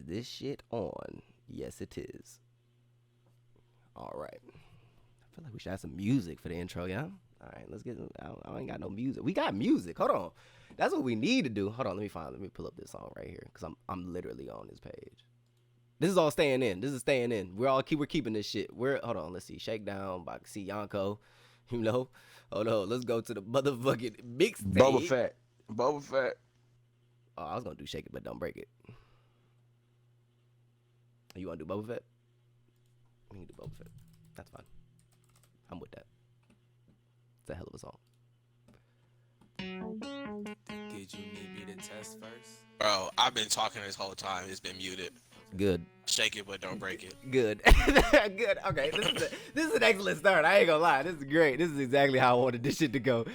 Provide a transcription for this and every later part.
this shit on? Yes, it is. All right. I feel like we should have some music for the intro, yeah? All right, let's get. I ain't got no music. We got music. Hold on. That's what we need to do. Hold on. Let me pull up this song right here because I'm literally on this page. This is all staying in. This is staying in. We're keeping this shit. Hold on. Let's see. Shakedown by C-Yonko. You know. Hold on. Let's go to the motherfucking mixtape. Boba Fett. Oh, I was gonna do Shake It But Don't Break It. You wanna do Boba Fett? We can do Boba Fett. That's fine. I'm with that. It's a hell of a song. Did you need me to test first? Bro, I've been talking this whole time. It's been muted. Good. Shake it, but don't break it. Good. Good. Okay. This is an excellent start. I ain't gonna lie. This is great. This is exactly how I wanted this shit to go.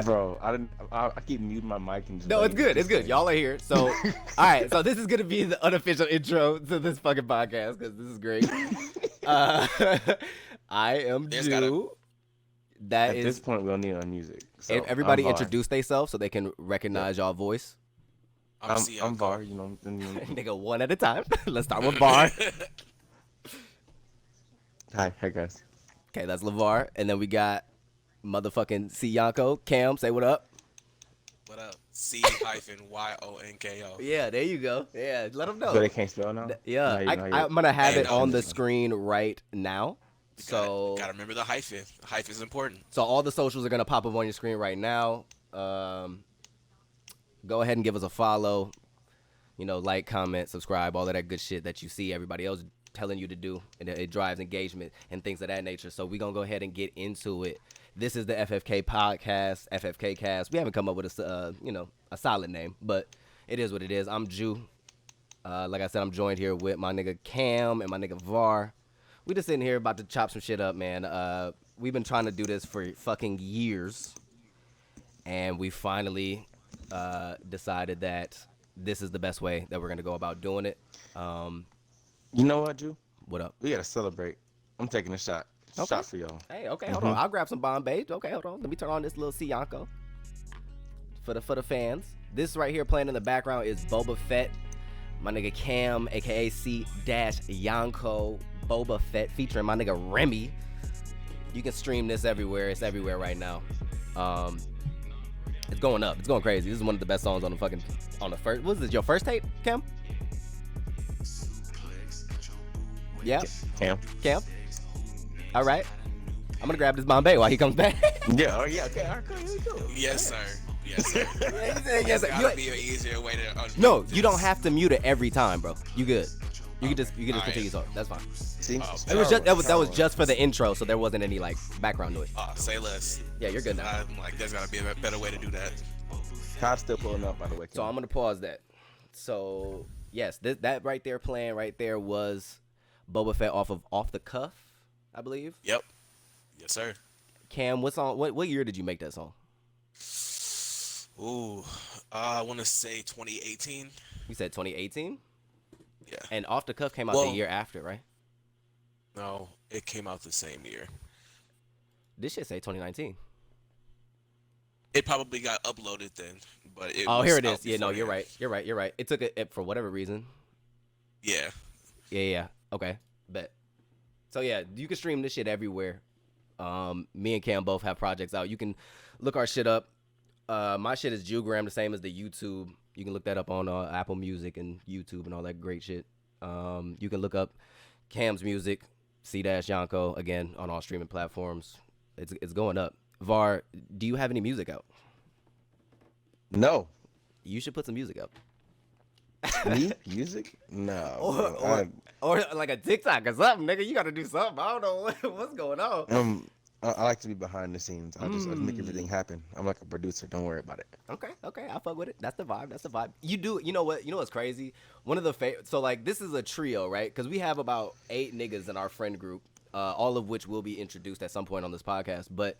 Bro, I keep muting my mic and just no, it's good. It's good. Y'all are here. So, all right. So this is gonna be the unofficial intro to this fucking podcast because this is great. I am Jew. At this point, we don't need our music. So everybody introduce themselves so they can recognize y'all voice. I'm Var, you know. Nigga, one at a time. Let's start with Var. Hi guys. Okay, that's LeVar. And then we got motherfucking C-Yonko. Cam, say what up. What up? C-Yonko. Yeah, there you go. Yeah, let them know. So they can't spell now? Yeah, I'm going to have it on the screen right now. So gotta remember the hyphen. The hyphen is important. So all the socials are going to pop up on your screen right now. Go ahead and give us a follow. You know, like, comment, subscribe, all of that good shit that you see everybody else telling you to do. And it drives engagement and things of that nature. So we're going to go ahead and get into it. This is the FFK podcast, FFKast. We haven't come up with a solid name, but it is what it is. I'm Jew. Like I said, I'm joined here with my nigga Cam and my nigga Var. We just sitting here about to chop some shit up, man. We've been trying to do this for fucking years, and we finally decided that this is the best way that we're gonna go about doing it. You know what, Drew? What up? We gotta celebrate. I'm taking a shot. Okay. Shot for y'all. Hey, okay, hold on. I'll grab some Bombay. Okay, hold on. Let me turn on this little C-Yonko for the fans. This right here playing in the background is Boba Fett. My nigga Cam, aka C-Yonko Boba Fett, featuring my nigga Remy. You can stream this everywhere. It's everywhere right now. It's going up. It's going crazy. This is one of the best songs on the first. What is this? Your first tape, Cam? Yeah. Cam. All right. I'm gonna grab this Bombay while he comes back. Yeah. Oh yeah. Okay. All right. Cool. Here we go. Yes, sir. Yes, sir. Yes, sir. Gotta be an easier way to. No, you don't have to mute it every time, bro. You good. You can just continue talking. That's fine. See? It was just that was just for the intro, so there wasn't any like background noise. Say less. Yeah, you're good now. I'm like, there's gotta be a better way to do that. Kyle's still pulling up, by the way. So I'm gonna pause that. So yes, that right there playing right there was Boba Fett off of Off the Cuff, I believe. Yep. Yes, sir. Cam, what song? What year did you make that song? Ooh, I want to say 2018. You said 2018. Yeah. And Off the Cuff came out the year after, right? No, it came out the same year. This shit say 2019. It probably got uploaded then, but it. Oh, was here it out is. Yeah, no, you're beforehand. right. You're right. It took it for whatever reason. Yeah. Yeah. Okay, bet. So yeah, you can stream this shit everywhere. Me and Cam both have projects out. You can look our shit up. My shit is Jewgram, the same as the YouTube. You can look that up on Apple Music and YouTube and all that great shit. You can look up Cam's music, C-Yonko, again, on all streaming platforms. It's going up. Var, do you have any music out? No. You should put some music up. Me? Music? No. Or like a TikTok or something, nigga. You got to do something. I don't know what's going on. I like to be behind the scenes. I just make everything happen. I'm like a producer. Don't worry about it. Okay. I fuck with it. That's the vibe. You know what's crazy? One of the so like this is a trio, right? Because we have about 8 niggas in our friend group, all of which will be introduced at some point on this podcast. But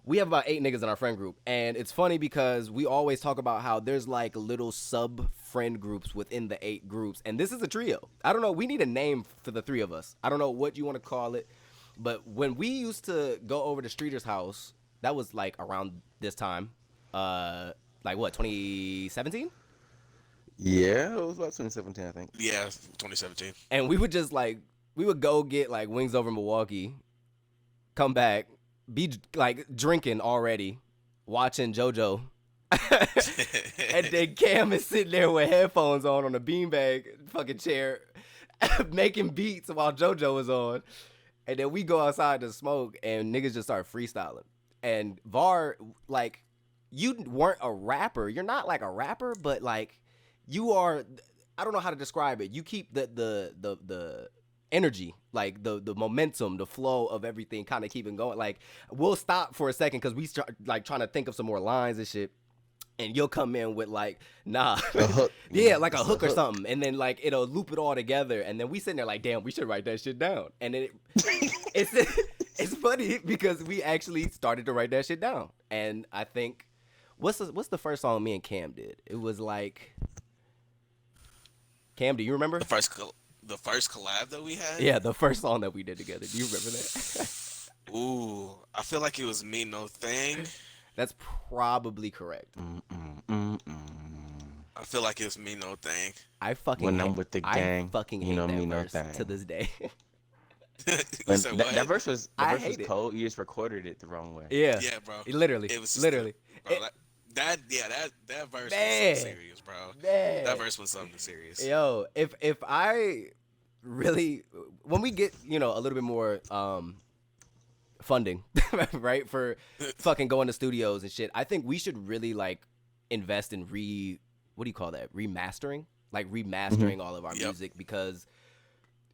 we have about 8 niggas in our friend group, and it's funny because we always talk about how there's like little sub friend groups within the 8 groups, and this is a trio. I don't know. We need a name for the 3 of us. I don't know what you want to call it. But when we used to go over to Streeter's house, that was like around this time, like what, 2017? Yeah, it was about 2017, I think. Yeah, 2017. And we would just like we would go get like wings over Milwaukee, come back, be like drinking already, watching JoJo. And then Cam is sitting there with headphones on a beanbag fucking chair, making beats while JoJo is on. And then we go outside to smoke, and niggas just start freestyling. And Var, like, you weren't a rapper. You're not like a rapper, but like, you are. I don't know how to describe it. You keep the energy, like the momentum, the flow of everything, kind of keeping going. Like, we'll stop for a second because we start like trying to think of some more lines and shit. And you'll come in with like, nah, A hook. yeah, like a hook or something, and then like it'll loop it all together, and then we sitting there like, damn, we should write that shit down. And then it's funny because we actually started to write that shit down. And I think what's the first song me and Cam did? It was like, Cam, do you remember? The first collab that we had. Yeah, the first song that we did together. Do you remember that? Ooh, I feel like it was Me No Thing. That's probably correct. I feel like it was Me No Thing. I fucking When hate, I'm with the gang, I fucking hate you know that me no verse thing. to this day. You said what? That verse was I hate it. cold. You just recorded it the wrong way. Yeah, Yeah, bro. Literally, It was just literally. Bro, that verse Man. was something serious, bro. Man. That verse was something serious. Yo, if I really, when we get, a little bit more funding, right, for fucking going to studios and shit, I think we should really like invest in what do you call that? Remastering? Like remastering all of our music, because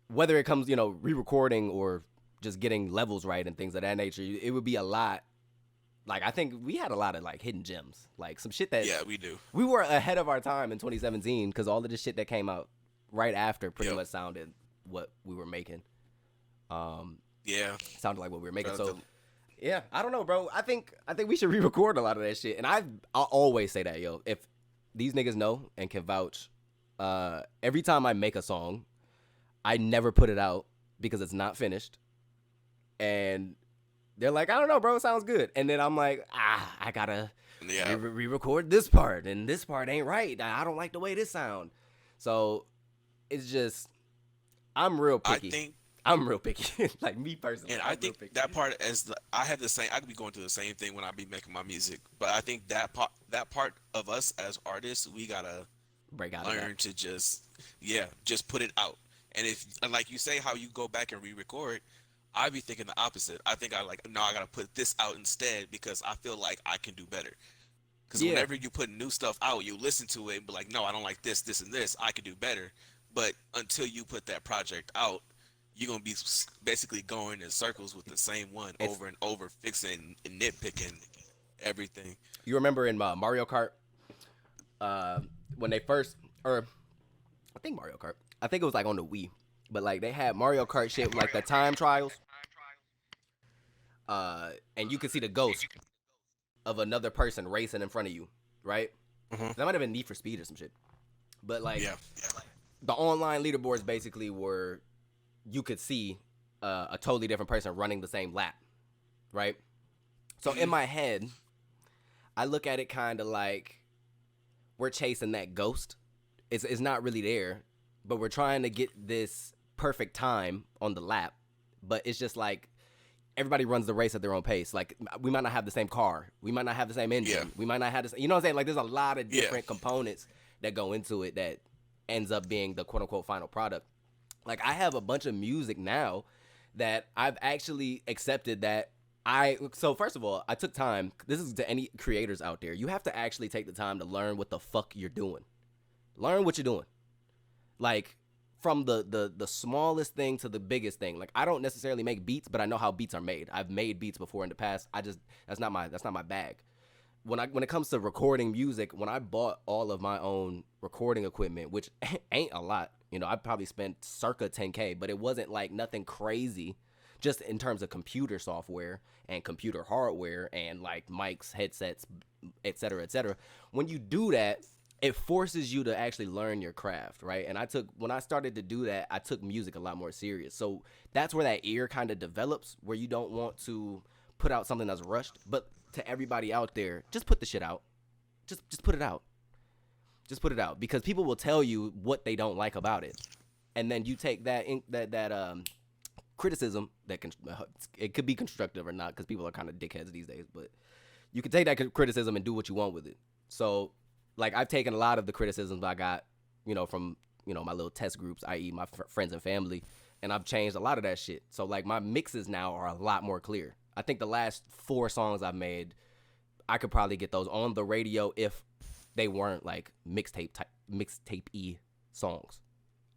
whether it comes, re-recording or just getting levels right and things of that nature, it would be a lot. Like, I think we had a lot of like hidden gems, like some shit that We do. we were ahead of our time in 2017 because all of the shit that came out right after pretty Yep. much sounded what we were making. Yeah. Sounded like what we were making. Bro, So yeah, I don't know, bro. I think we should re-record a lot of that shit. And I'll always say that, yo. If these niggas know and can vouch, every time I make a song, I never put it out because it's not finished. And they're like, I don't know, bro, it sounds good. And then I'm like, I gotta Yeah. re-record this part, and this part ain't right. I don't like the way this sound. So it's just, I'm real picky. I'm real picky, like me personally. And I'm I think real picky. that part, I have the same. I could be going through the same thing when I be making my music, but I think that part of us as artists, we gotta break out of learn that. to just put it out. And like you say, how you go back and re-record, I be thinking the opposite. I think I gotta put this out instead because I feel like I can do better. Because Yeah. whenever you put new stuff out, you listen to it and be like, no, I don't like this, this, and this. I could do better. But until you put that project out, you're going to be basically going in circles with the same one over and over, fixing and nitpicking everything. You remember in Mario Kart, when they first, or I think Mario Kart, I think it was like on the Wii, but like they had Mario Kart shit with like the time trials, and you could see the ghost of another person racing in front of you, right? Mhm. That might have been Need for Speed or some shit, but like Yeah. the online leaderboards basically were, you could see a totally different person running the same lap, right? So in my head, I look at it kind of like we're chasing that ghost. It's not really there, but we're trying to get this perfect time on the lap. But it's just like everybody runs the race at their own pace. Like, we might not have the same car. We might not have the same engine. Yeah. We might not have you know what I'm saying? Like, there's a lot of Yeah. different components that go into it that ends up being the quote-unquote final product. Like, I have a bunch of music now that I've actually accepted that so first of all, I took time. This is to any creators out there. You have to actually take the time to learn what the fuck you're doing. Learn what you're doing. Like, from the smallest thing to the biggest thing. Like, I don't necessarily make beats, but I know how beats are made. I've made beats before in the past. That's not my bag. When it comes to recording music, when I bought all of my own recording equipment, which ain't a lot, I probably spent circa 10K, but it wasn't like nothing crazy, just in terms of computer software and computer hardware and like mics, headsets, et cetera, et cetera. When you do that, it forces you to actually learn your craft, right? And when I started to do that, I took music a lot more serious. So that's where that ear kind of develops, where you don't want to put out something that's rushed. But to everybody out there, just put the shit out. Just put it out. Just put it out, because people will tell you what they don't like about it, and then you take that criticism that it could be constructive or not, because people are kind of dickheads these days, but you can take that criticism and do what you want with it. So, like, I've taken a lot of the criticisms I got, from my little test groups, i.e. my friends and family, and I've changed a lot of that shit. So, like, my mixes now are a lot more clear. I think the last 4 songs I've made, I could probably get those on the radio if they weren't like mixtape-y songs.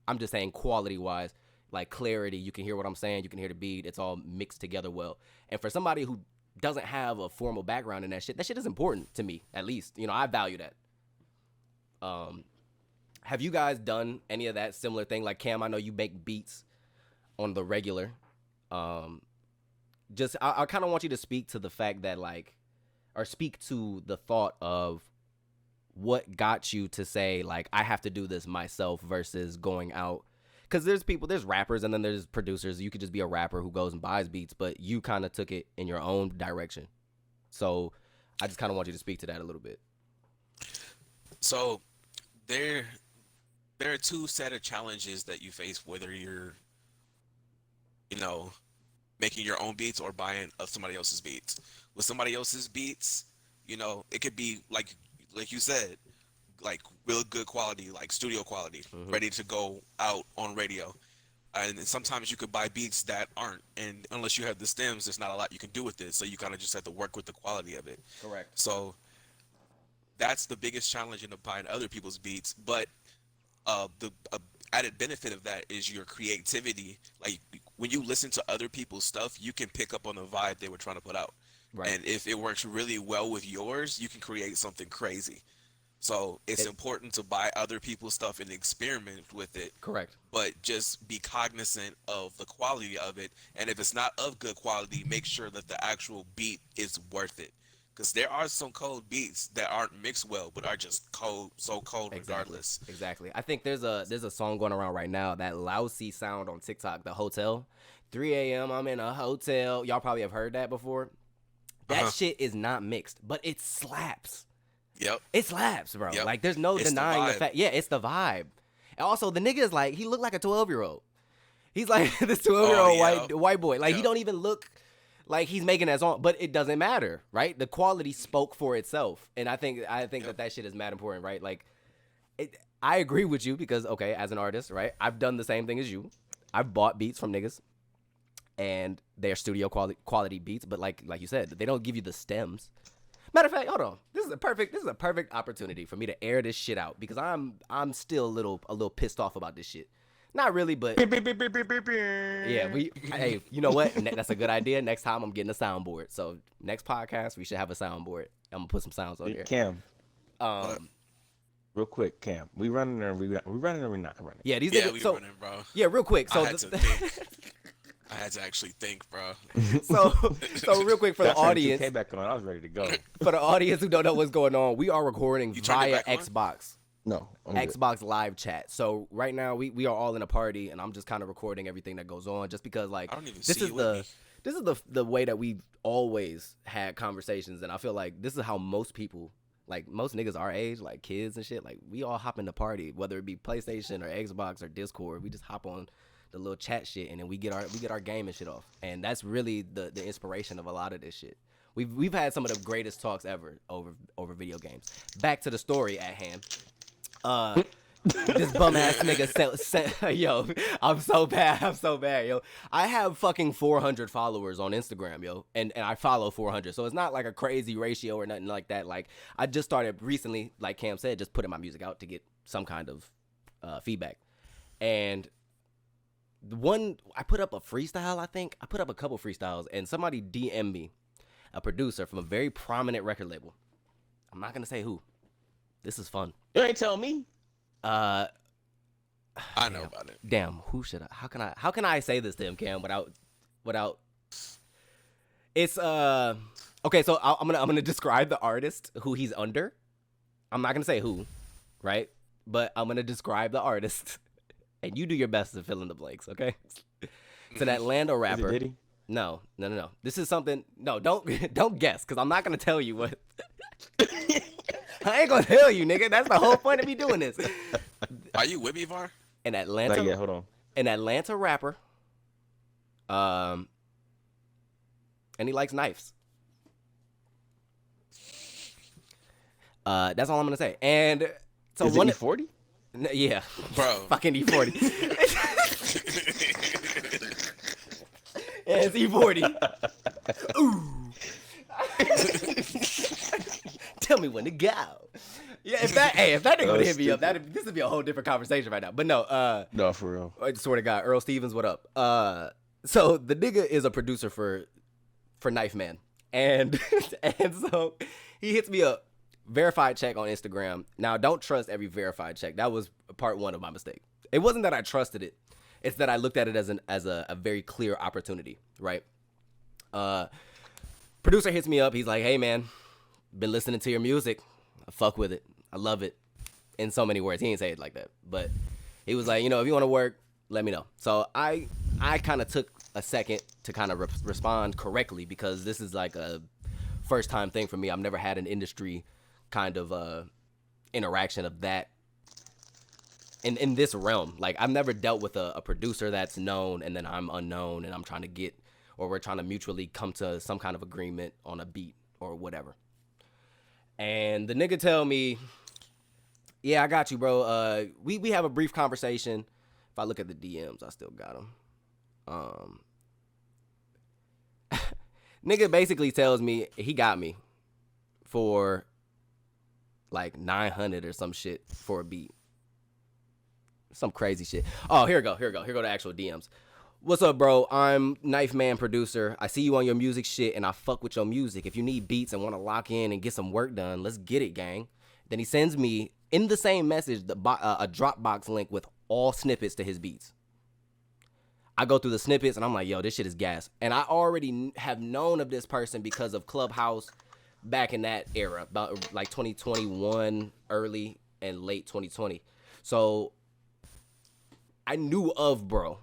I'm just saying quality-wise, like clarity, you can hear what I'm saying, you can hear the beat, it's all mixed together well. And for somebody who doesn't have a formal background in that shit is important to me, at least. I value that. Have you guys done any of that similar thing? Like, Cam, I know you make beats on the regular. I kind of want you to speak to the fact that, like, or speak to the thought of what got you to say, like, I have to do this myself versus going out. Because there's rappers and then there's producers. You could just be a rapper who goes and buys beats, but you kind of took it in your own direction. So I just kind of want you to speak to that a little bit. So there are 2 set of challenges that you face, whether you're, making your own beats or buying somebody else's beats. With somebody else's beats, it could be like you said, like real good quality, like studio quality, ready to go out on radio. And sometimes you could buy beats that aren't, and unless you have the stems, there's not a lot you can do with it. So you kind of just have to work with the quality of it. Correct. So that's the biggest challenge in buying other people's beats. But the added benefit of that is your creativity. Like, when you listen to other people's stuff, you can pick up on the vibe they were trying to put out. Right. And if it works really well with yours, you can create something crazy. So it's important to buy other people's stuff and experiment with it. Correct. But just be cognizant of the quality of it. And if it's not of good quality, make sure that the actual beat is worth it. Because there are some cold beats that aren't mixed well, but are just cold, so cold regardless. Exactly. I think there's a song going around right now, that lousy sound on TikTok, The Hotel. 3 a.m. I'm in a hotel. Y'all probably have heard that before. That shit is not mixed, but it slaps. Yep. It slaps, bro. Yep. Like, there's no denying the fact. Yeah, it's the vibe. And also, the nigga is like, he looked like a 12-year-old. He's like this 12-year-old white boy. Like, he don't even look like he's making that song, but it doesn't matter, right? The quality spoke for itself. And I think that shit is mad important, right? Like, I agree with you because, okay, as an artist, right, I've done the same thing as you. I've bought beats from niggas, and they're studio quality beats, but like you said, they don't give you the stems. Matter of fact, hold on. This is a perfect opportunity for me to air this shit out, because I'm still a little pissed off about this shit. Not really, but yeah, hey, you know what? That's a good idea. Next time I'm getting a soundboard. So next podcast we should have a soundboard. I'm gonna put some sounds on here. Cam. Real quick, Cam. We running or we running or we not running? Yeah, we running, bro. Yeah, real quick. So I had to actually think, bro. So real quick for the audience. Came back on. I was ready to go. For the audience who don't know what's going on, we are recording via Xbox. No, Xbox live chat. So right now we are all in a party, and I'm just kind of recording everything that goes on, just because, like, I don't even this see is you with me. this is the way that we've always had conversations, and I feel like this is how most people, like most niggas our age, like kids and shit, like we all hop in the party, whether it be PlayStation or Xbox or Discord. We just hop on the little chat shit, and then we get our game and shit off, and that's really the inspiration of a lot of this shit. We've had some of the greatest talks ever over video games. Back to the story at hand. This bum ass nigga yo, I'm so bad, yo. I have fucking 400 followers on Instagram, yo, and I follow 400, so it's not like a crazy ratio or nothing like that. Like, I just started recently, like Cam said, just putting my music out to get some kind of feedback. And I put up a freestyle. I think I put up a couple freestyles, and somebody DM'd me, a producer from a very prominent record label. I'm not gonna say who. This is fun. You ain't tell me. I know about it. Damn, how can I say this to him, Cam, without it's okay, so I'm gonna describe the artist who he's under. I'm not gonna say who, right? But I'm gonna describe the artist, and you do your best to fill in the blanks, okay? It's an Atlanta rapper. Is it Diddy? No. This is something. No, don't guess, because I'm not gonna tell you what. I ain't gonna tell you, nigga. That's the whole point of me doing this. Are you with me, Var? An Atlanta, Not yet. Hold on. an Atlanta rapper. And he likes knives. That's all I'm gonna say. And so Is one, it E40? yeah, Bro. fucking E40. Yeah, it's E40. Ooh. Tell me when to go. Yeah, if that nigga would hit me up, this would be a whole different conversation right now. But no, No, for real. I swear to God, Earl Stevens, what up? So the nigga is a producer for Knife Man, and and so he hits me up, verified check on Instagram. Now, don't trust every verified check. That was part one of my mistake. It wasn't that I trusted it; it's that I looked at it as a very clear opportunity, right? Producer hits me up. He's like, "Hey man, been listening to your music. I fuck with it. I love it." In so many words, he didn't say it like that, but he was like, if you want to work, let me know. So I kind of took a second to kind of respond correctly, because this is like a first time thing for me. I've never had an industry kind of interaction of that in this realm. Like, I've never dealt with a producer that's known and then I'm unknown and I'm trying to get, or we're trying to mutually come to some kind of agreement on a beat or whatever. And the nigga tell me, "Yeah, I got you, bro. We have a brief conversation." If I look at the DMs, I still got them. Nigga basically tells me he got me for like 900 or some shit for a beat. Some crazy shit. Oh, here we go the actual DMs. "What's up, bro? I'm Knife Man producer. I see you on your music shit and I fuck with your music. If you need beats and want to lock in and get some work done, let's get it, gang." Then he sends me in the same message a Dropbox link with all snippets to his beats. I go through the snippets and I'm like, yo, this shit is gas. And I already have known of this person because of Clubhouse back in that era, about like 2021, early and late 2020. So I knew of bro.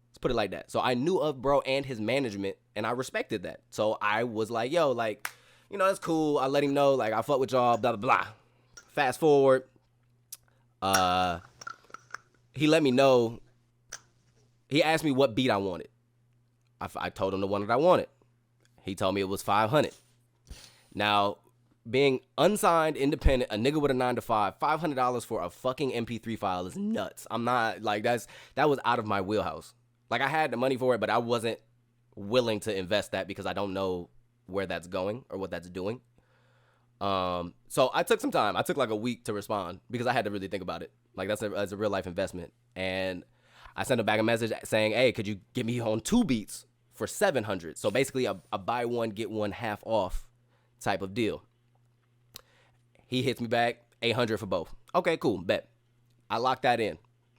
Let's put it like that. So I knew of bro and his management, and I respected that. So I was like, yo, like, that's cool. I let him know, like, I fuck with y'all, blah, blah, blah. Fast forward, he let me know. He asked me what beat I wanted. I told him the one that I wanted. He told me it was 500. Now, being unsigned, independent, a nigga with a 9-to-5, $500 for a fucking MP3 file is nuts. I'm not, like, that was out of my wheelhouse. Like, I had the money for it, but I wasn't willing to invest that because I don't know where that's going or what that's doing. So I took some time. I took like a week to respond because I had to really think about it. Like, that's a real life investment. And I sent him back a message saying, "Hey, could you get me on 2 beats for 700? So basically a buy one, get one half off type of deal. He hits me back, 800 for both. Okay, cool, bet. I locked that in.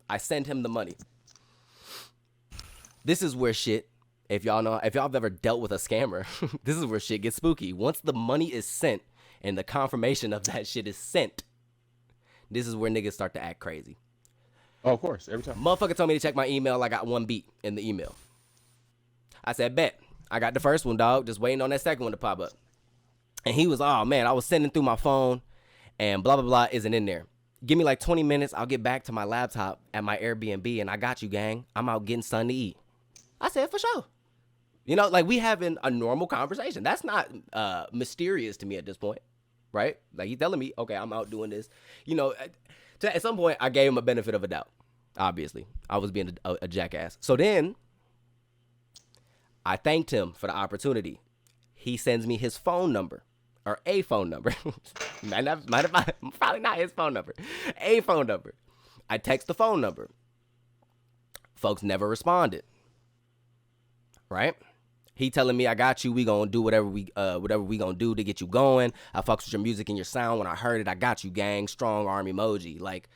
I send him the money. This is where shit, if y'all have ever dealt with a scammer, this is where shit gets spooky. Once the money is sent and the confirmation of that shit is sent, this is where niggas start to act crazy. Oh, of course, every time. Motherfucker told me to check my email. I got 1 beat in the email. I said, bet. I got the first one, dog. Just waiting on that second one to pop up. And he was, oh, man, I was sending through my phone and blah, blah, blah isn't in there. Give me like 20 minutes. I'll get back to my laptop at my Airbnb and I got you, gang. I'm out getting something to eat. I said, for sure. Like, we having a normal conversation. That's not mysterious to me at this point, right? Like, he's telling me, okay, I'm out doing this. At some point, I gave him a benefit of a doubt, obviously. I was being a jackass. So then, I thanked him for the opportunity. He sends me his phone number, or a phone number. Probably not his phone number. A phone number. I text the phone number. Folks never responded. Right? He telling me, I got you. We gonna do whatever we gonna do to get you going. I fucks with your music and your sound. When I heard it, I got you, gang. Strong arm emoji. Like,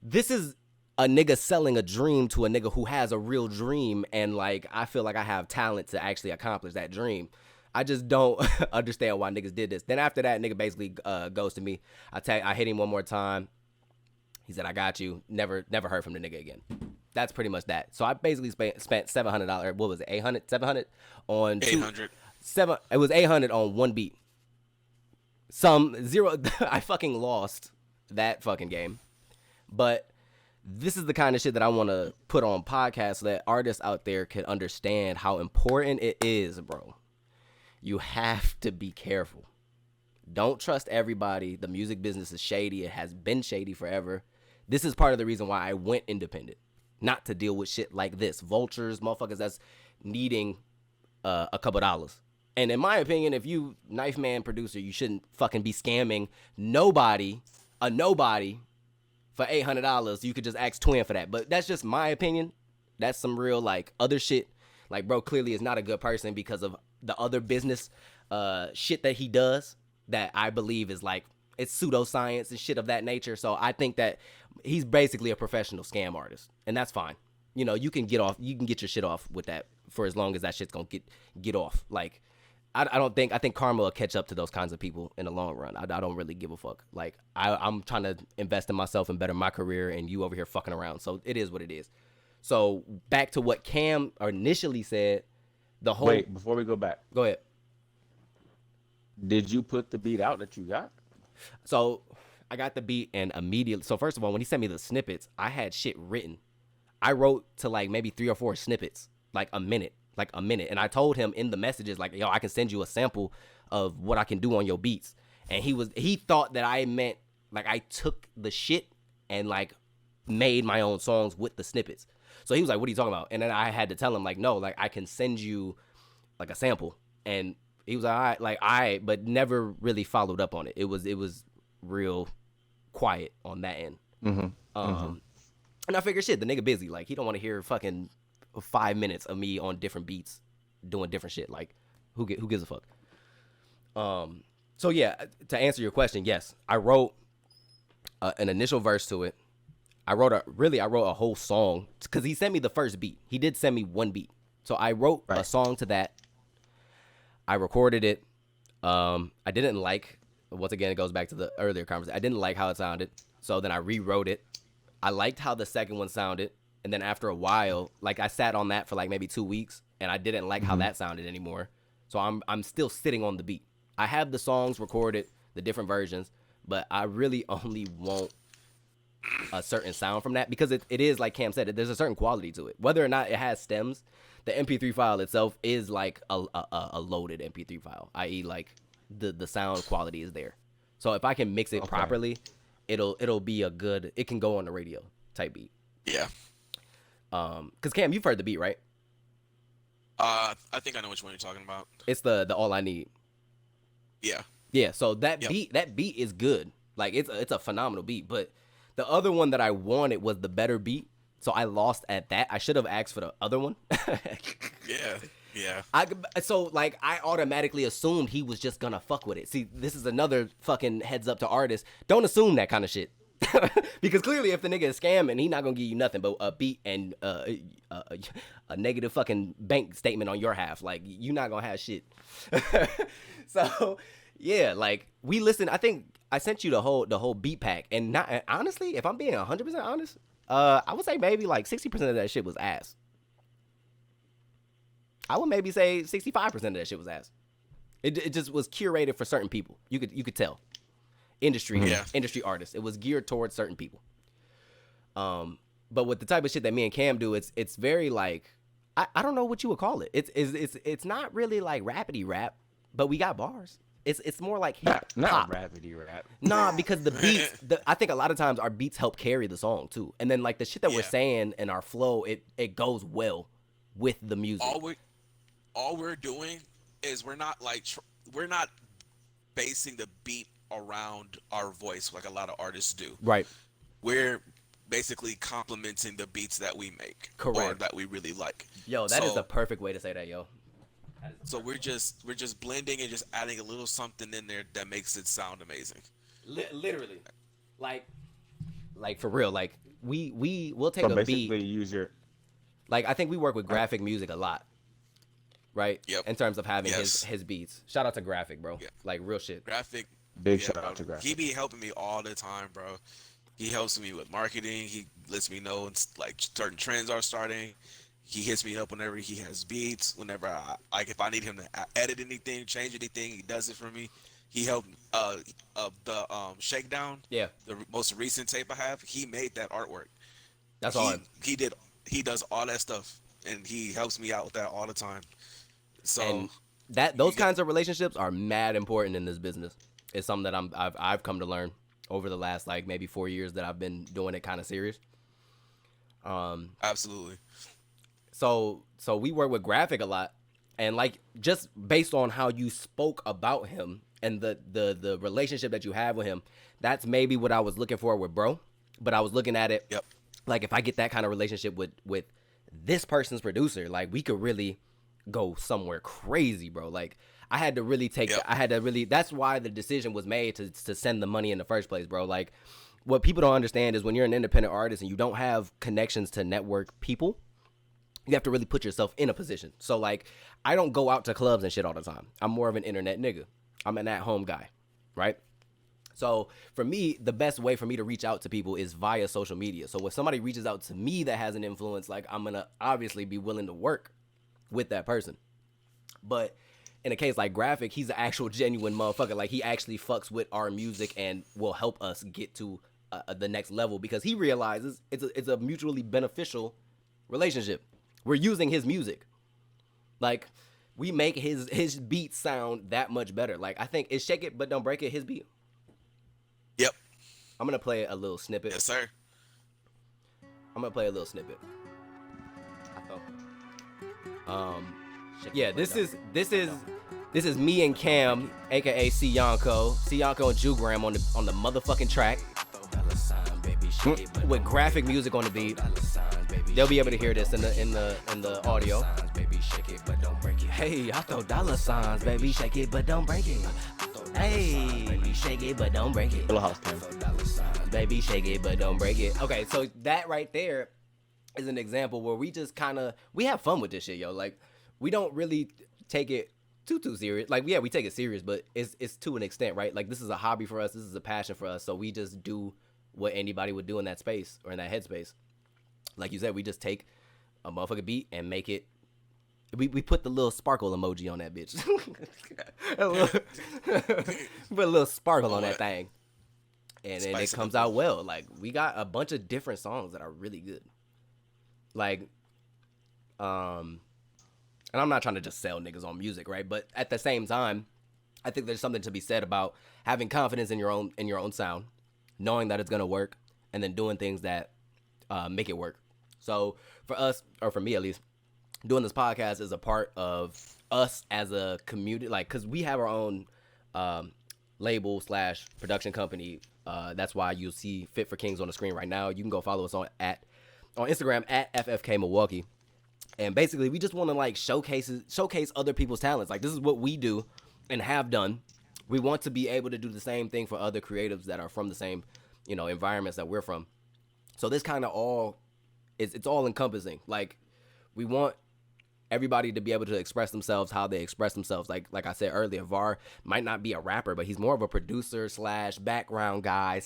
this is a nigga selling a dream to a nigga who has a real dream, and like, I feel like I have talent to actually accomplish that dream. I just don't understand why niggas did this. Then after that, nigga basically ghosted me. I hit him one more time. He said, I got you. Never heard from the nigga again. That's pretty much that. So I basically spent $700. What was it? 800, 700 on 800. It was 800 on 1 beat. some zero. I fucking lost that fucking game. But this is the kind of shit that I want to put on podcasts so that artists out there can understand how important it is, bro. You have to be careful. Don't trust everybody. The music business is shady. It has been shady forever. This is part of the reason why I went independent. Not to deal with shit like this. Vultures, motherfuckers that's needing a couple dollars. And in my opinion, if you knife man producer, you shouldn't fucking be scamming nobody for $800. You could just ask Twin for that. But that's just my opinion. That's some real like other shit. Like, bro clearly is not a good person because of the other business shit that he does that I believe is like, it's pseudoscience and shit of that nature. So I think that he's basically a professional scam artist, and that's fine. You know, you can get your shit off with that for as long as that shit's gonna get off. Like, I think karma will catch up to those kinds of people in the long run. I don't really give a fuck. Like, I'm trying to invest in myself and better my career, and you over here fucking around. So it is what it is. So back to what Cam initially said. Wait, before we go back. Go ahead. Did you put the beat out that you got? So I got the beat and immediately. So first of all, when he sent me the snippets, I had shit written. I wrote to like maybe 3 or 4 snippets, like a minute. And I told him in the messages, like, yo, I can send you a sample of what I can do on your beats. And he thought that I meant like I took the shit and like made my own songs with the snippets. So he was like, what are you talking about? And then I had to tell him like, no, like I can send you like a sample. And he was like, all right, but never really followed up on it. It was real quiet on that end. And I figured, shit, the nigga busy. Like, he don't want to hear fucking 5 minutes of me on different beats doing different shit. Like, who gives a fuck? So yeah, to answer your question, yes, I wrote an initial verse to it. I wrote a whole song because he sent me the first beat. He did send me one beat. So I wrote a song to that. I recorded it. I didn't like, once again, it goes back to the earlier conversation. I didn't like how it sounded. So then I rewrote it. I liked how the second one sounded. And then after a while, like I sat on that for like maybe 2 weeks and I didn't like how that sounded anymore. So I'm still sitting on the beat. I have the songs recorded, the different versions, but I really only want a certain sound from that because it is, like Cam said, there's a certain quality to it. Whether or not it has stems, the MP3 file itself is like a loaded MP3 file, i.e. like the sound quality is there. So if I can mix it properly, it'll be it can go on the radio type beat. Yeah. Cause Cam, you've heard the beat, right? I think I know which one you're talking about. It's the All I Need. Yeah. Yeah. So that beat is good. Like it's a phenomenal beat. But the other one that I wanted was the better beat. So I lost at that. I should have asked for the other one. Yeah. I automatically assumed he was just gonna fuck with it. See, this is another fucking heads up to artists. Don't assume that kind of shit. Because clearly if the nigga is scamming, he not gonna give you nothing but a beat and a negative fucking bank statement on your half. Like, you not gonna have shit. So yeah, like we listened. I think I sent you the whole beat pack, and not honestly, if I'm being 100% honest, I would say maybe like 60% of that shit was ass. I would maybe say 65% of that shit was ass. It just was curated for certain people. You could tell. Industry artists. It was geared towards certain people. But with the type of shit that me and Cam do, it's very like I don't know what you would call it. It's not really like rapidy rap, but we got bars. It's more like hip hop. Not rapidy rap. Nah, because the beats, I think a lot of times our beats help carry the song too. And then like the shit that we're saying and our flow, it goes well with the music. All we're doing is we're not basing the beat around our voice like a lot of artists do. Right. We're basically complimenting the beats that we make. Correct. Or that we really like. Yo, that is the perfect way to say that, yo. So we're just blending and just adding a little something in there that makes it sound amazing. Literally. Like for real, like we'll take so a basically beat. Use your Like, I think we work with Graphic Music a lot. Right? Yep. In terms of having his beats. Shout out to Graphic, bro. Yep. Like, real shit. Graphic. Big shout out to Graphic. He be helping me all the time, bro. He helps me with marketing. He lets me know like certain trends are starting. He hits me up whenever he has beats. Whenever if I need him to edit anything, change anything, he does it for me. He helped the Shakedown, Yeah, the most recent tape I have. He made that artwork. that's he hard. he does all that stuff, and he helps me out with that all the time. So And that you those get, kinds of relationships are mad important in this business. It's something that I've come to learn over the last like maybe 4 years that I've been doing it kind of serious. absolutely. So we work with Graphic a lot, and like just based on how you spoke about him and the relationship that you have with him, that's maybe what I was looking for with bro. But I was looking at it Yep. like if I get that kind of relationship with this person's producer, like we could really go somewhere crazy, bro. Like I had to really take Yep. I had to really that's why the decision was made to send the money in the first place, bro. Like what people don't understand is when you're an independent artist and you don't have connections to network people, you have to really put yourself in a position. So like I don't go out to clubs and shit all the time. I'm more of an internet nigga. I'm an at-home guy, right? So for me, the best way for me to reach out to people is via social media. So if somebody reaches out to me that has an influence, like I'm gonna obviously be willing to work with that person. But in a case like Graphic, he's an actual genuine motherfucker. Like he actually fucks with our music and will help us get to the next level because he realizes it's a mutually beneficial relationship. We're using his music. Like we make his beats sound that much better. Like I think it's Shake It But Don't Break It, his beat. Yep. I'm gonna play a little snippet. Yes, sir. I'm gonna play a little snippet. Yeah, this is me and Cam, aka C-Yonko and Jugram on the motherfucking track with Graphic music on the beat. They'll be able to hear this in the audio. Hey, I throw dollar signs, baby, shake it but don't break it. Hey, shake it but don't break it. Little house cam. Baby, shake it but don't break it. Okay, so that right there is an example where we just we have fun with this shit, yo. Like we don't really take it too serious. Like yeah, we take it serious, but it's to an extent, right? Like this is a hobby for us, this is a passion for us, so we just do what anybody would do in that space or in that headspace. Like you said, we just take a motherfucking beat and make it. We put the little sparkle emoji on that bitch. Put a little sparkle on that thing, and then it comes out well. Like we got a bunch of different songs that are really good. Like, and I'm not trying to just sell niggas on music, right? But at the same time, I think there's something to be said about having confidence in your own sound, knowing that it's gonna work, and then doing things that make it work. So for us, or for me at least, doing this podcast is a part of us as a community, like because we have our own label / production company. That's why you'll see Fit for Kings on the screen right now. You can go follow us on Instagram at FFKMilwaukee. And basically, we just want to like showcase other people's talents. Like this is what we do and have done. We want to be able to do the same thing for other creatives that are from the same, environments that we're from. So this kind of it's all encompassing. Like we want everybody to be able to express themselves how they express themselves. Like I said earlier, Var might not be a rapper, but he's more of a producer / background guy /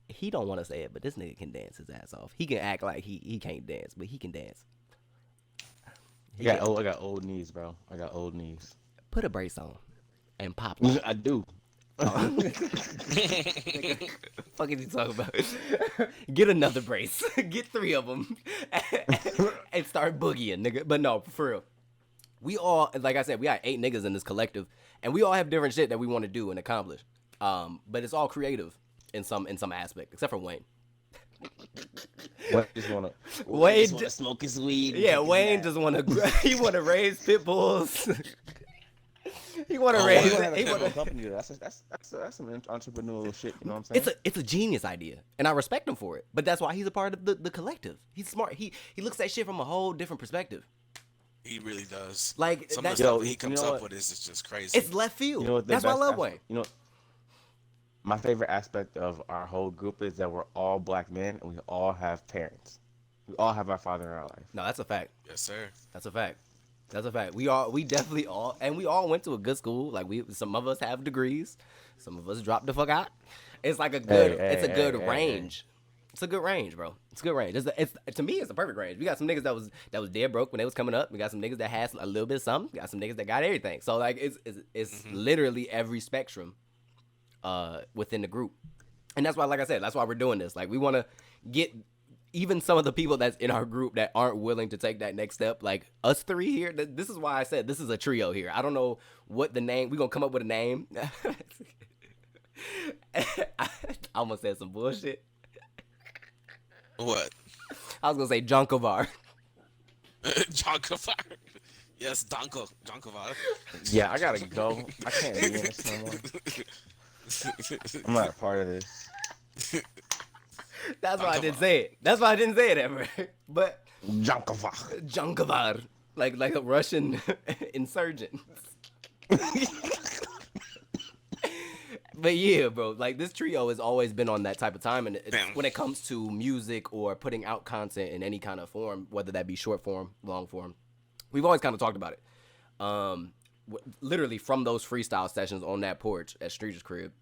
he don't want to say it, but this nigga can dance his ass off. He can act like he can't dance, but he can dance. I got old knees, bro. I got old knees. Put a brace on and pop. I do. Fuck is he talking about? Get another brace. Get 3 of them and start boogieing, nigga. But no, for real. We all, like I said, we got 8 niggas in this collective, and we all have different shit that we want to do and accomplish. But it's all creative in some aspect, except for Wayne. Wayne just wanna smoke his weed. Yeah, Wayne just wanna he wanna raise pit bulls. He want to raise. He want a company. That's some entrepreneurial shit. You know what I'm saying? It's a genius idea, and I respect him for it. But that's why he's a part of the collective. He's smart. He looks at shit from a whole different perspective. He really does. Like some of the stuff he comes up with is just crazy. It's left field. That's why I love Wayne. My favorite aspect of our whole group is that we're all black men and we all have parents. We all have our father in our life. No, that's a fact. Yes, sir. That's a fact. We definitely all, and we all went to a good school. Like some of us have degrees, some of us dropped the fuck out. It's like a good, range. It's a good range, bro. It's a good range. It's to me, it's a perfect range. We got some niggas that was dead broke when they was coming up. We got some niggas that has a little bit of something. We got some niggas that got everything. So like it's literally every spectrum within the group. And that's why, like I said, that's why we're doing this. Like we want to get even some of the people that's in our group that aren't willing to take that next step. Like us three here. This is why I said this is a trio here. I don't know what the name. We're gonna come up with a name. I almost said some bullshit. What? I was gonna say Jonko Var. Jonko Var. Yes, Jonko Var. Yeah, I gotta go. I can't be in this no more. I'm not a part of this. That's why I didn't say it. That's why I didn't say it ever. But Jonko Var. Jonko Var, like a Russian insurgent. But yeah, bro, like this trio has always been on that type of time, and when it comes to music or putting out content in any kind of form, whether that be short form, long form, we've always kind of talked about it. Literally from those freestyle sessions on that porch at Streeter's crib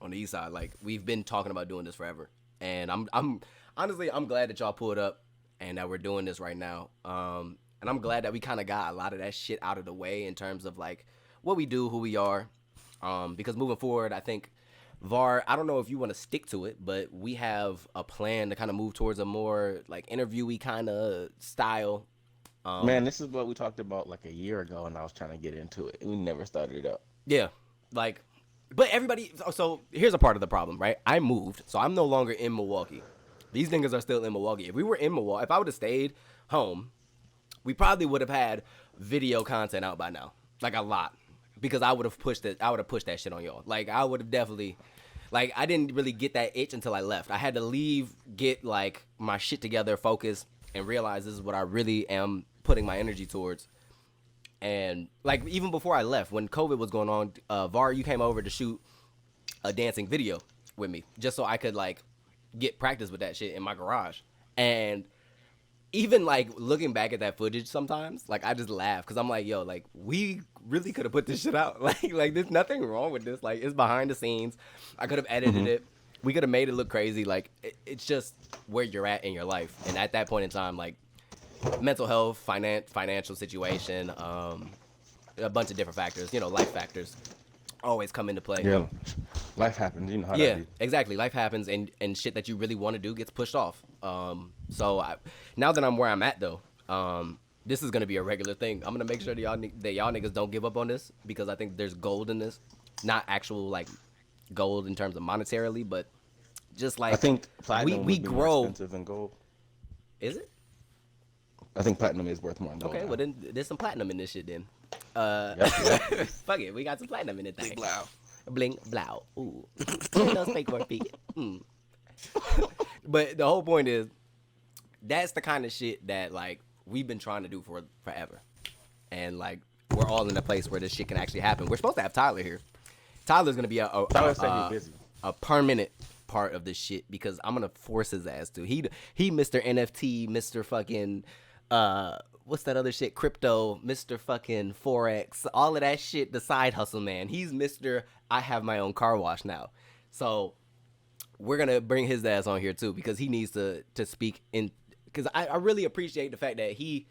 on the east side, like we've been talking about doing this forever, and I'm honestly glad that y'all pulled up and that we're doing this right now, and I'm glad that we kind of got a lot of that shit out of the way in terms of like what we do, who we are. Because moving forward, I think Var, I don't know if you want to stick to it, but we have a plan to kind of move towards a more like interviewee kind of style. Man, this is what we talked about like a year ago, and I was trying to get into it. We never started it up. Yeah, like, but everybody. So here's a part of the problem, right? I moved, so I'm no longer in Milwaukee. These niggas are still in Milwaukee. If we were in Milwaukee, if I would have stayed home, we probably would have had video content out by now, like a lot. Because I would have pushed it. I would have pushed that shit on y'all. Like I would have definitely, like I didn't really get that itch until I left. I had to leave, get like my shit together, focus, and realize this is what I really am putting my energy towards. And like even before I left, when COVID was going on, Var, you came over to shoot a dancing video with me, just so I could like get practice with that shit in my garage. And even like looking back at that footage sometimes, like I just laugh because I'm like, yo, like we really could have put this shit out. Like there's nothing wrong with this. Like it's behind the scenes. I could have edited it. We could have made it look crazy. Like it's just where you're at in your life. And at that point in time, like mental health, financial situation, a bunch of different factors, life factors always come into play. Yeah, life happens. You know how Yeah, that is. exactly. Life happens, and shit that you really want to do gets pushed off. So now that I'm where I'm at, though, this is gonna be a regular thing. I'm gonna make sure that y'all niggas don't give up on this because I think there's gold in this. Not actual like gold in terms of monetarily, but just like I think platinum we would be grow. more expensive than gold. Is it? I think platinum is worth more than gold. Okay, now. well then there's some platinum in this shit then. Yep. Fuck it, we got some platinum in it. Big blow. Bling blow. Ooh. No steak for feet. But the whole point is that's the kind of shit that like we've been trying to do for forever. And like we're all in a place where this shit can actually happen. We're supposed to have Tyler here. Tyler's gonna be Tyler said he's busy. a permanent part of this shit because I'm gonna force his ass to. He Mr. NFT, Mr. fucking what's that other shit? Crypto, Mr. fucking Forex, all of that shit, the side hustle man. He's Mr. I have my own car wash now. So we're going to bring his ass on here too because he needs to speak in, because I really appreciate the fact that he,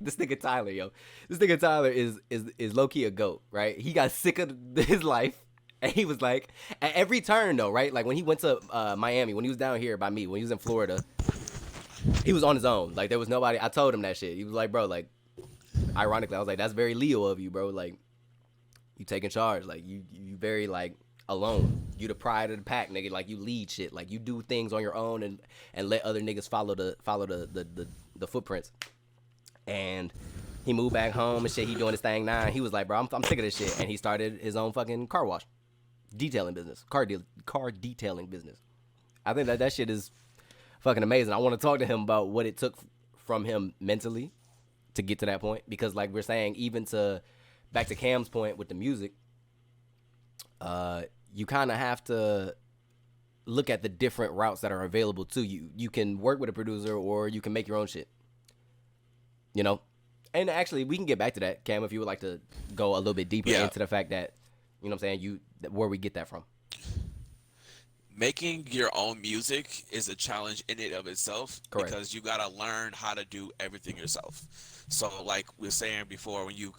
this nigga Tyler, yo. This nigga Tyler is low-key a goat, right? He got sick of his life. And he was like, at every turn though, right? Like when he went to Miami, when he was down here by me, when he was in Florida, he was on his own. Like, there was nobody. I told him that shit. He was like, bro, like, ironically, I was like, that's very Leo of you, bro. Like, you taking charge. Like, you very, like, alone. You the pride of the pack, nigga. Like, you lead shit. Like, you do things on your own and let other niggas follow the footprints. And he moved back home and shit. He doing his thing now. And he was like, bro, I'm sick of this shit. And he started his own fucking car wash. Detailing business. Car detailing business. I think that shit is fucking amazing. I want to talk to him about what it took from him mentally to get to that point, because like we're saying, even back to Cam's point with the music, you kind of have to look at the different routes that are available to you. You can work with a producer or you can make your own shit, and actually we can get back to that, Cam, if you would like to go a little bit deeper into the fact that, you know what I'm saying, where we get that from. making your own music is a challenge in and of itself Correct. because you gotta learn how to do everything yourself. So like we were saying before, when you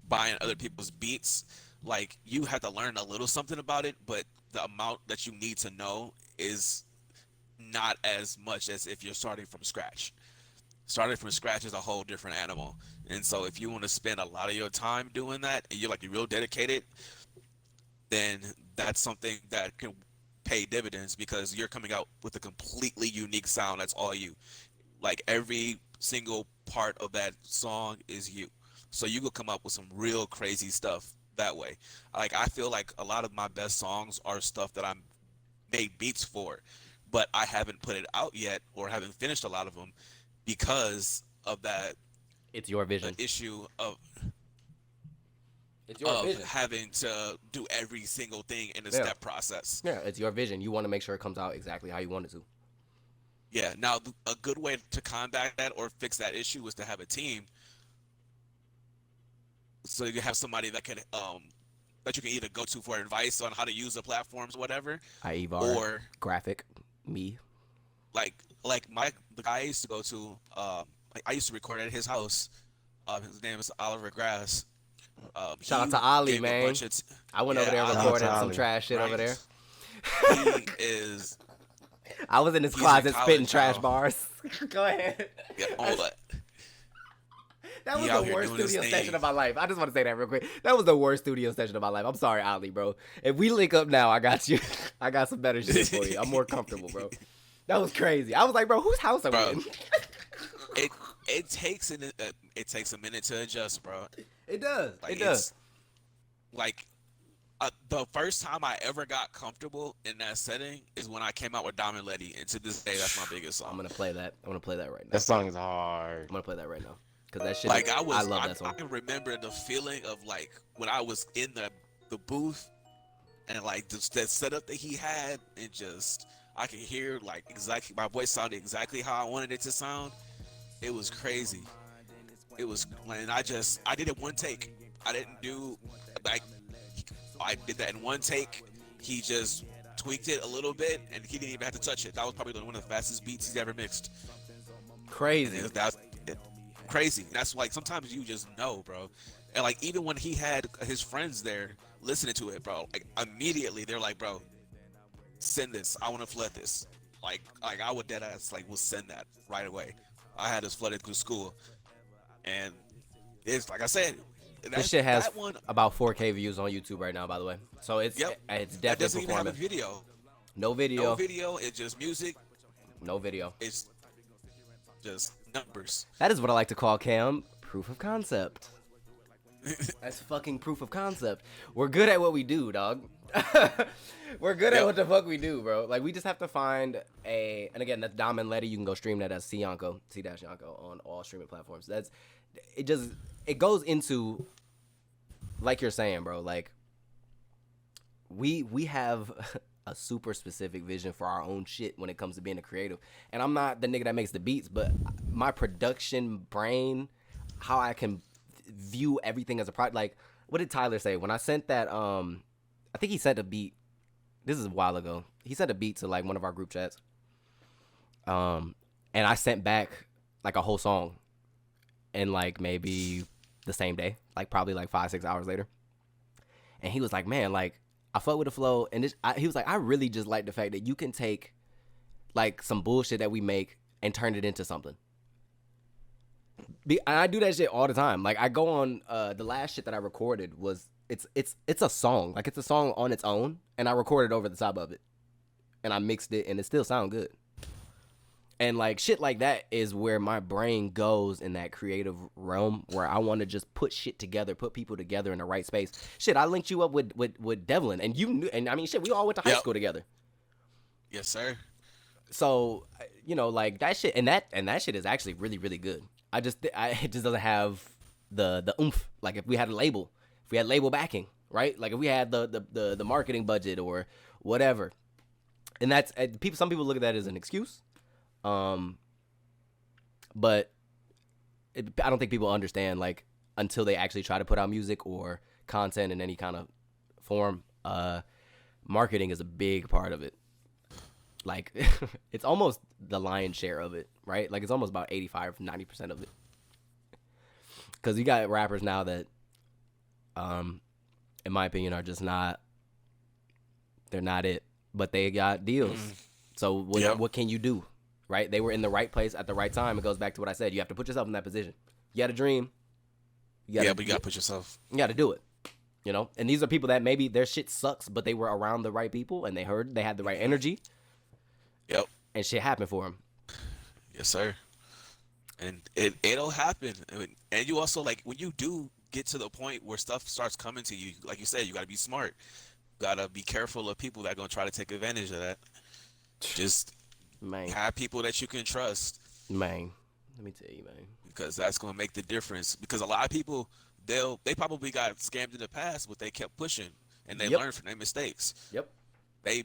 buying other people's beats, like you have to learn a little something about it, but the amount that you need to know is not as much as if you're starting from scratch. Starting from scratch is a whole different animal. And so if you want to spend a lot of your time doing that and you're real dedicated, then that's something that can pay dividends because you're coming out with a completely unique sound. That's all you. Like every single part of that song is you. So you could come up with some real crazy stuff that way. Like I feel like a lot of my best songs are stuff that I'm made beats for, but I haven't put it out yet or haven't finished a lot of them because of that It's your vision. issue of It's your vision. having to do every single thing in a Yeah. step process. Yeah, it's your vision. You want to make sure it comes out exactly how you want it to. Yeah. Now, a good way to combat that or fix that issue is to have a team. So you have somebody that can that you can either go to for advice on how to use the platforms, or whatever, I.e. Var, or graphic, me. like the guy I used to go to. I used to record at his house. His name is Oliver Grass. Shout out he to Ali, gave me a man. bunch of I went over there and Ali, recorded Shout out to some Ali. trash shit right? over there. He is. I was in his He's in closet college spitting trash now. bars. Go ahead. Yeah, all that. That was He out the here worst doing his studio session thing. of my life. I just want to say that real quick. That was the worst studio session of my life. I'm sorry, Ali, bro. If we link up now, I got you. I got some better shit for you. I'm more comfortable, bro. That was crazy. I was like, bro, whose house are we Bro. in? It takes a minute to adjust, bro. It does. Like It does. it's like the first time I ever got comfortable in that setting is when I came out with Diamond Letty, and to this day, that's my biggest I'm song. gonna play that. I'm gonna play that right now. That song is hard. I'm gonna play that right now because that shit. Like I love that I song. can remember the feeling of like when I was in the booth and like that setup that he had, and just I could hear like exactly my voice sounded exactly how I wanted it to sound. It was crazy. It was, and I did it one take. I didn't do like I did that in one take. He just tweaked it a little bit, and he didn't even have to touch it. That was probably one of the fastest beats he's ever mixed. Crazy. And that's crazy. That's like sometimes you just know, bro. And like even when he had his friends there listening to it, bro, like immediately they're like, bro, send this. I want to flood this. Like I would dead ass like will send that right away. I had this flooded through school, and it's like I said, This shit has that one. about 4K views on YouTube right now, by the way. So it's Yep. it's That doesn't definitely even have a performing. video. No video. No video. It's just music. No video. It's just numbers. That is what I like to call, Cam, proof of concept. That's fucking proof of concept. We're good at what we do, dog. We're good at Yep. what the fuck we do, bro. Like, we just have to find and again, that's Diamond Letty. You can go stream that as C-Yonko, C-Yonko on all streaming platforms. It goes into, like you're saying, bro, like, we have a super specific vision for our own shit when it comes to being a creative. And I'm not the nigga that makes the beats, but my production brain, how I can view everything as a project. Like, what did Tyler say when I sent that? I think he sent a beat. This is a while ago. He sent a beat to like one of our group chats. And I sent back like a whole song, in like maybe the same day, like probably like 5-6 hours later. And he was like, "Man, like I fuck with the flow," and he was like, "I really just like the fact that you can take like some bullshit that we make and turn it into something." And I do that shit all the time. Like I go on the last shit that I recorded was it's a song. Like it's a song on its own, and I recorded over the top of it. And I mixed it and it still sound good. And like shit like that is where my brain goes in that creative realm where I want to just put shit together, put people together in the right space. Shit, I linked you up with Devlin, and you knew, and I mean shit, we all went to high Yep. school together. Yes, sir. So, you know, like that shit, and that shit is actually really, really good. It just doesn't have the oomph. Like if we had a label, if we had label backing, right? Like if we had the marketing budget or whatever. And that's some people look at that as an excuse. But I don't think people understand like until they actually try to put out music or content in any kind of form. Marketing is a big part of it. Like, it's almost the lion's share of it, right? Like, it's almost about 85-90% of it. Because you got rappers now that, in my opinion, are just not, they're not it. But they got deals. So what can you do, right? They were in the right place at the right time. It goes back to what I said. You have to put yourself in that position. You got a dream. But you got to put yourself. You got to do it. You know? And these are people that maybe their shit sucks, but they were around the right people and they had the right energy. Yep. And shit happened for them. Yes, sir. And it'll happen. And you also, like, when you do get to the point where stuff starts coming to you, like you said, you got to be smart. Got to be careful of people that are going to try to take advantage of that. Just have people that you can trust. Man, let me tell you, man. Because that's going to make the difference. Because a lot of people, they probably got scammed in the past, but they kept pushing and they learned from their mistakes. Yep. They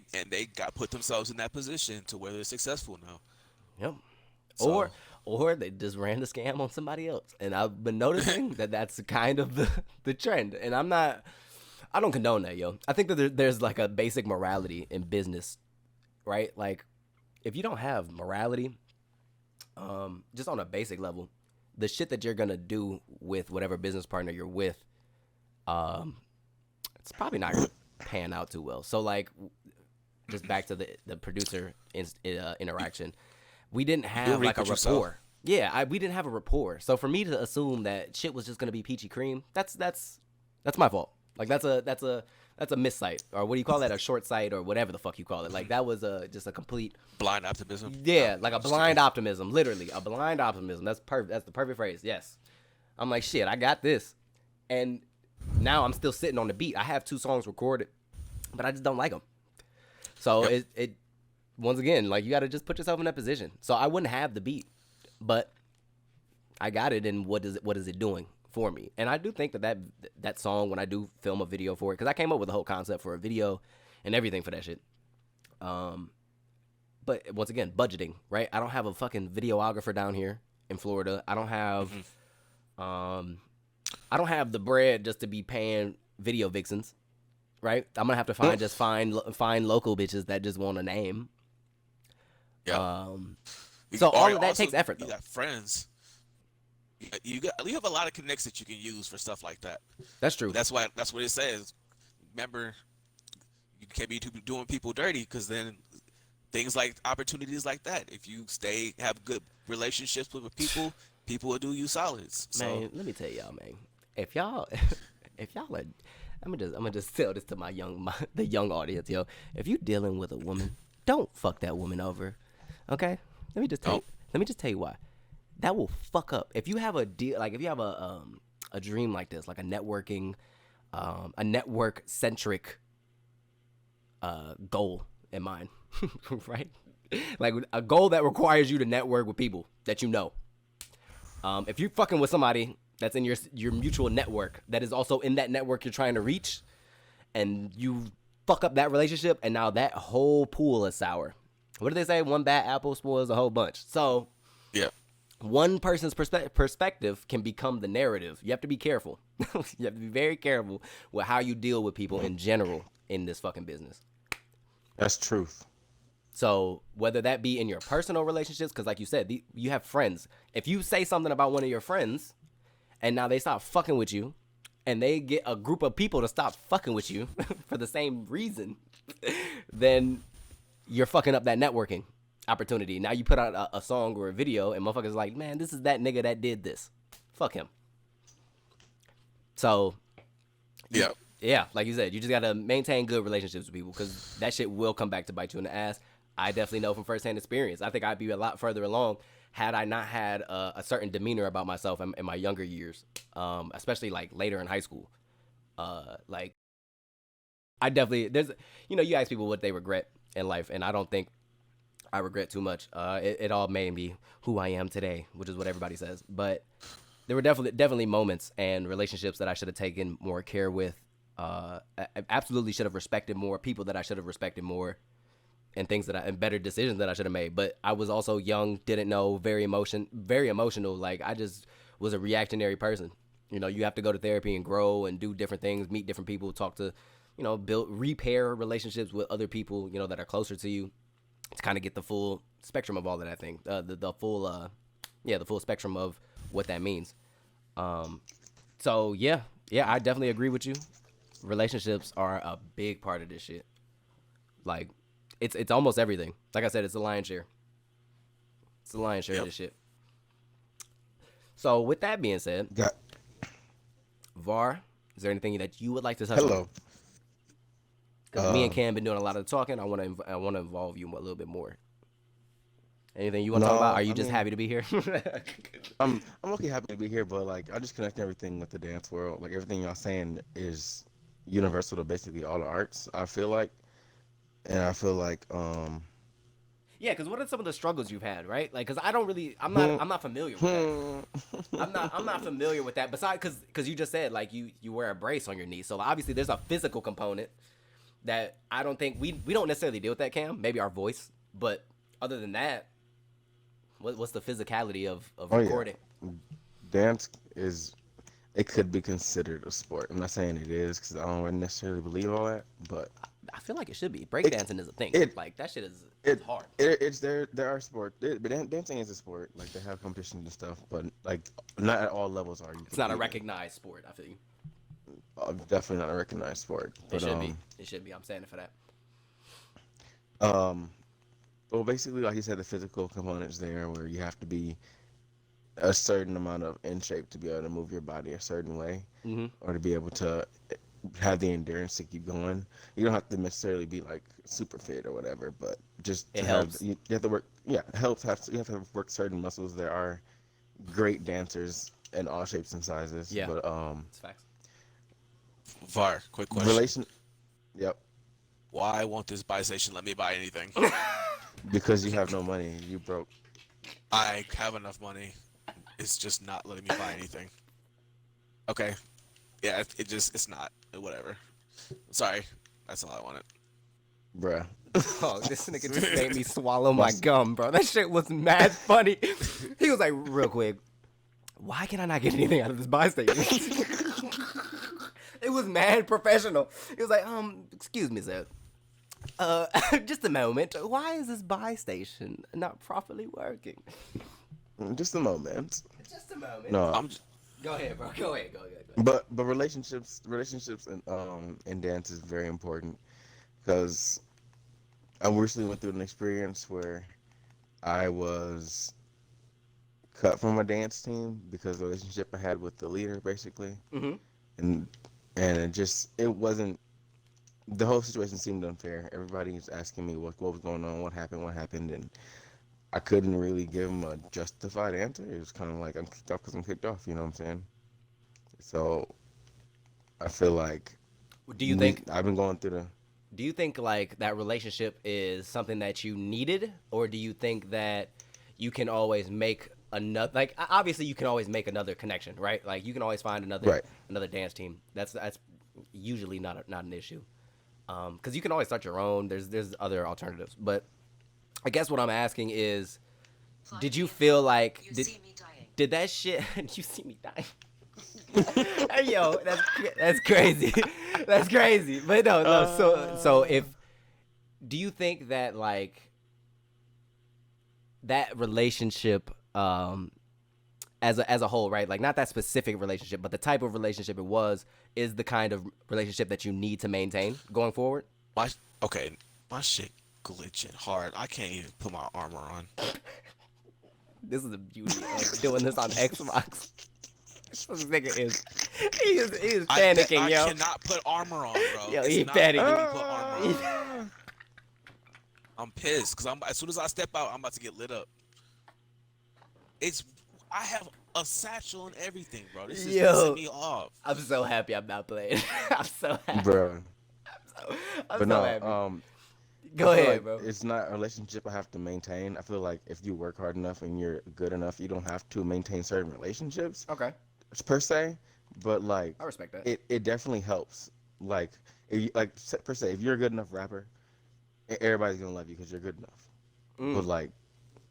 got put themselves in that position to where they're successful now. Yep. So, or they just ran the scam on somebody else. And I've been noticing that that's kind of the trend. And I don't condone that, yo. I think that there's like a basic morality in business, right? Like, if you don't have morality, just on a basic level, the shit that you're gonna do with whatever business partner you're with, it's probably not gonna pan out too well. So, like, just back to the producer interaction, we didn't have like a rapport. Yeah, we didn't have a rapport. So for me to assume that shit was just gonna be peachy cream, that's my fault. Like, that's a missight, or what do you call that? A short sight, or whatever the fuck you call it. Like, that was just a complete blind optimism. Yeah, like a blind optimism, literally a blind optimism. That's perfect. That's the perfect phrase. Yes, I'm like, shit, I got this, and now I'm still sitting on the beat. I have 2 songs recorded, but I just don't like them. So it once again, like, you got to just put yourself in that position. So I wouldn't have the beat, but I got it, and what is it doing for me? And I do think that song, when I do film a video for it, because I came up with the whole concept for a video and everything for that shit. But once again, budgeting, right? I don't have a fucking videographer down here in Florida. I don't have the bread just to be paying video vixens, right? I'm gonna have to find local bitches that just want a name. Yeah. So all of that takes effort, though. You got friends. You have a lot of connects that you can use for stuff like that. That's true. That's what it says. Remember, you can't be doing people dirty, because then things like opportunities like that, if you have good relationships with people will do you solids. So, man, let me tell y'all, man. If y'all are, I'm gonna just tell this to the young audience, yo. If you dealing with a woman, don't fuck that woman over, okay? Let me just tell you why. That will fuck up. If you have a deal, like if you have a dream like this, like a networking, a network centric goal in mind, right? Like a goal that requires you to network with people that you know. If you're fucking with somebody that's in your mutual network that is also in that network you're trying to reach, and you fuck up that relationship, and now that whole pool is sour. What do they say? One bad apple spoils a whole bunch. So yeah. One person's perspective can become the narrative. You have to be careful. You have to be very careful with how you deal with people in general in this fucking business. That's truth. So whether that be in your personal relationships, because like you said, you have friends. If you say something about one of your friends, and now they stop fucking with you, and they get a group of people to stop fucking with you for the same reason, then you're fucking up that networking opportunity. Now you put out a song or a video, and motherfuckers like, man, this is that nigga that did this. Fuck him. So yeah, like you said, you just gotta maintain good relationships with people, because that shit will come back to bite you in the ass. I definitely know from firsthand experience. I think I'd be a lot further along had I not had a certain demeanor about myself in my younger years, especially like later in high school. Like I definitely, you ask people what they regret in life, and I don't think I regret too much. It all made me who I am today, which is what everybody says. But there were definitely moments and relationships that I should have taken more care with. I absolutely should have respected more people that I should have respected more, and and better decisions that I should have made. But I was also young, didn't know, very emotional. Like I just was a reactionary person. You have to go to therapy and grow and do different things, meet different people, talk to, repair relationships with other people, that are closer to you. to kind of get the full spectrum of all of that thing, the full spectrum of what that means. So yeah, I definitely agree with you. Relationships are a big part of this shit. Like, it's almost everything. Like I said, it's the lion's share. It's the lion's share of this shit. So with that being said, Var, is there anything that you would like to touch on? Hello. Because me and Cam been doing a lot of talking. I want to involve you a little bit more. Anything you want to talk about? Are you just happy to be here? I'm okay happy to be here, but like I just connect everything with the dance world. Like everything y'all saying is universal to basically all the arts. I feel like, and I feel like yeah, because what are some of the struggles you've had, right? Like, because I'm not familiar with that. I'm not familiar with that. Besides, because you just said like you wear a brace on your knee, so obviously there's a physical component that I don't think we don't necessarily deal with that, Cam. Maybe our voice, but other than that, what's the physicality of recording? Yeah. Dance it could be considered a sport. I'm not saying it is because I don't necessarily believe all that, but I feel like it should be. Breakdancing is a thing. Like that shit is hard. There are sports, but dancing is a sport. Like they have competitions and stuff, but like not at all levels are you. It's not a recognized sport. I feel you. Definitely not a recognized sport. But, it should be. It should be. I'm saying it for that. Well, basically, like you said, the physical components there, where you have to be a certain amount of in shape to be able to move your body a certain way, or to be able to have the endurance to keep going. You don't have to necessarily be like super fit or whatever, but just it helps. You have to work. Yeah, it helps. You have to work certain muscles. There are great dancers in all shapes and sizes. Yeah, but it's facts. Var, quick question. Yep. Why won't this buy station let me buy anything? Because you have no money. You broke. I have enough money. It's just not letting me buy anything. Okay. Yeah, it's not. Whatever. Sorry. That's all I wanted. Bruh. Oh, this nigga just made me swallow my gum, bro. That shit was mad funny. He was like, real quick, why can I not get anything out of this buy station? It was mad professional. He was like, excuse me, sir. Just a moment. Why is this buy station not properly working? Just a moment. Just a moment. No. Go ahead, bro. Go ahead. But relationships and dance is very important because I recently went through an experience where I was cut from a dance team because of the relationship I had with the leader, basically. And it wasn't. The whole situation seemed unfair. Everybody was asking me what was going on, what happened, and I couldn't really give them a justified answer. It was kind of like I'm kicked off because I'm kicked off. You know what I'm saying? So I feel like. Do you think I've been going through Do you think like that relationship is something that you needed, or do you think that you can always make another? Like obviously you can always make another connection, right? Like you can always find another dance team. That's usually not an issue. Because you can always start your own. There's other alternatives. But I guess what I'm asking is, did you feel like did that shit? You see me dying. Hey, yo, that's crazy. That's crazy. But no. So do you think that like that relationship, as a whole, right? Like not that specific relationship, but the type of relationship it was, is the kind of relationship that you need to maintain going forward? My shit glitching hard. I can't even put my armor on. This is the beauty of doing this on Xbox. This nigga is panicking, yo. I cannot put armor on, bro. Yo, he's panicking. Put armor on. I'm pissed because as soon as I step out, I'm about to get lit up. I have a satchel and everything, bro. This is pissing me off. I'm so happy I'm not playing. I'm so happy. bro. I'm so happy. Go ahead, like bro. It's not a relationship I have to maintain. I feel like if you work hard enough and you're good enough, you don't have to maintain certain relationships. Okay. Per se, but like I respect that. It definitely helps. Like per se, if you're a good enough rapper, everybody's gonna love you because you're good enough. But like,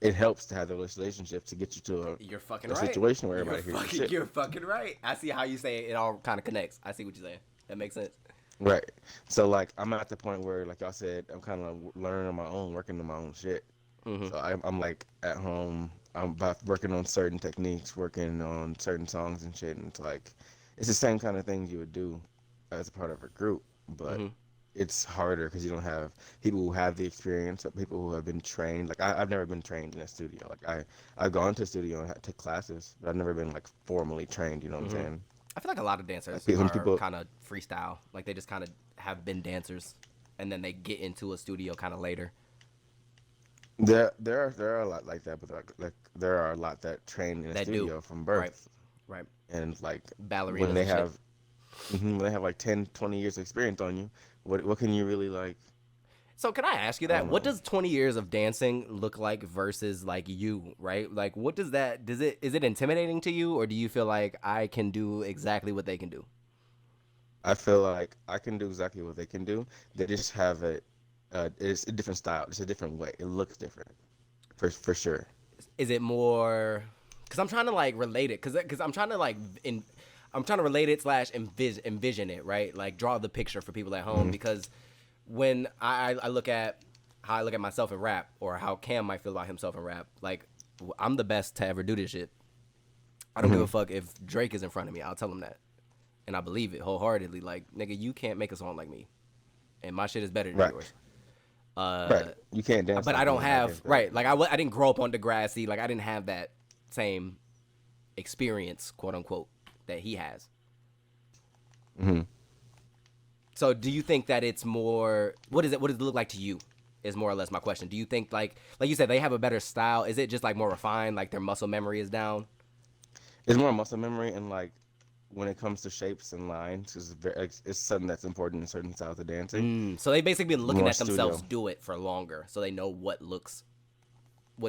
it helps to have those relationships to get you to You're fucking a right. situation where everybody hears your shit. You're fucking right. I see how you say it. It all kind of connects. I see what you're saying. That makes sense. Right. So like I'm at the point where, like y'all said, I'm kind of learning on my own, working on my own shit. Mm-hmm. So I'm like at home. I'm about working on certain techniques, working on certain songs and shit. And it's the same kind of things you would do as a part of a group, but Mm-hmm. it's harder because you don't have people who have the experience, or people who have been trained. Like I've never been trained in a studio. Like I've gone to a studio and had to take classes, but I've never been like formally trained. You know what I'm Mm-hmm. saying? I feel like a lot of Like dancers when are people, kind of freestyle. Like they just kind of have been dancers, and then they get into a studio kind of later. there are a lot like that, but like there are a lot that train in a That do. studio from Right. birth, Right. and like when Ballerinas they and shit. have when they have like 10, 20 years of experience on you, what can you really like? So can I ask you I that? don't What know. does 20 years of dancing look like versus like you, right? Like what does that is it intimidating to you, or do you feel like I can do exactly what they can do? I feel like I can do exactly what they can do. They just have it's a different style. It's a different way. It looks different, for sure. Is it more cuz I'm trying to like relate it cuz I'm trying to like I'm trying to relate it slash envision it, right? Like draw the picture for people at home Hmm. because when I look at how I look at myself in rap or how Cam might feel about himself in rap, like I'm the best to ever do this shit. I don't give Hmm. a fuck if Drake is in front of me. I'll tell him that. And I believe it wholeheartedly. Like, nigga, you can't make a song like me. And my shit is better than Right, yours. right. You can't dance But like I don't me. I have, get that. right, like, I didn't grow up on Degrassi. Like, I didn't have that same experience, quote unquote, that he has. Hmm. So do you think that it's more, what does it look like to you? Is more or less my question. Do you think, like you said, they have a better style? Is it just, like, more refined? Like, their muscle memory is down? It's more muscle memory, and like when it comes to shapes and lines, it's something that's important in certain styles of dancing. So they basically been looking More at themselves studio do it for longer, so they know what's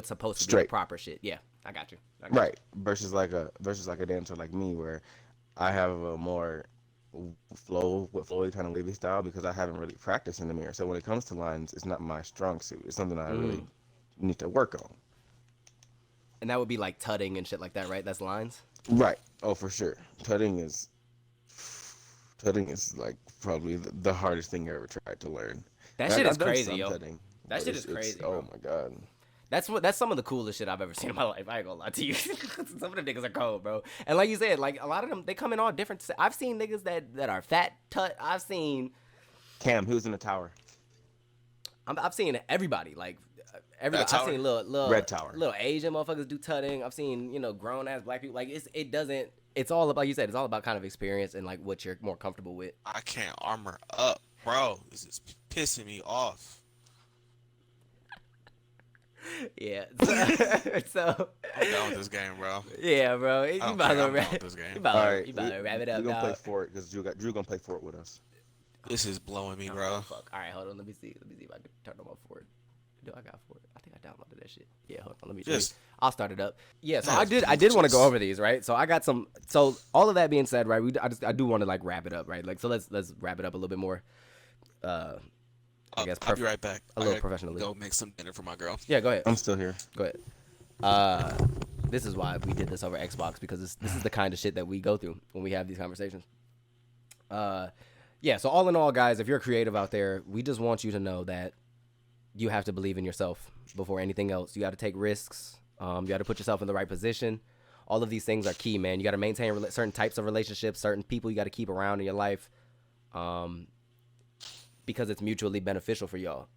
supposed to be the straight. proper shit. Yeah, I got you. I got you. Right. Versus like a dancer like me, where I have a more flowy kind of wavy style because I haven't really practiced in the mirror. So when it comes to lines, it's not my strong suit. It's something I really need to work on. And that would be like tutting and shit like that, right? That's lines. Right. Oh, for sure. Tutting is like probably the hardest thing I ever tried to learn. That shit Like, is I've done crazy, some yo. tutting, That but shit is crazy, oh bro. my god. That's some of the coolest shit I've ever seen in my life. I ain't gonna lie to you. Some of them niggas are cold, bro. And like you said, like a lot of them, they come in all different. I've seen niggas that are fat tut. Cam, who's in the tower? I've seen everybody. Like everybody. That I've tower. seen little Red Tower. little Asian motherfuckers do tutting. I've seen grown ass black people. Like it doesn't. It's all about, like you said. It's all about kind of experience and like what you're more comfortable with. I can't armor up, bro. This is pissing me off. Yeah. So I'm done with this game, bro. yeah, bro. I You don't about care. to I'm done wrap. with this game. You about All to right, you about to wrap it up, we're gonna play dog. Fort because Drew gonna play Fort with us. This is blowing me, Oh, bro. fuck. All right, hold on. Let me see. Let me see if I can turn on my Ford. Do I got Ford? I think I downloaded that shit. Yeah, hold on. Just I'll start it up. Yeah, so Yes, I did want to go just- over these, right? So I got some. So all of that being said, right? I do want to like wrap it up, right? Like so let's wrap it up a little bit more. I guess I'll be right back. a I little gotta professionally. Go make some dinner for my girl. Yeah, go ahead. I'm still here. Go ahead. This is why we did this over Xbox because this is the kind of shit that we go through when we have these conversations. Yeah. So all in all, guys, if you're creative out there, we just want you to know that you have to believe in yourself before anything else. You got to take risks. You got to put yourself in the right position. All of these things are key, man. You got to maintain certain types of relationships, certain people you got to keep around in your life, because it's mutually beneficial for y'all.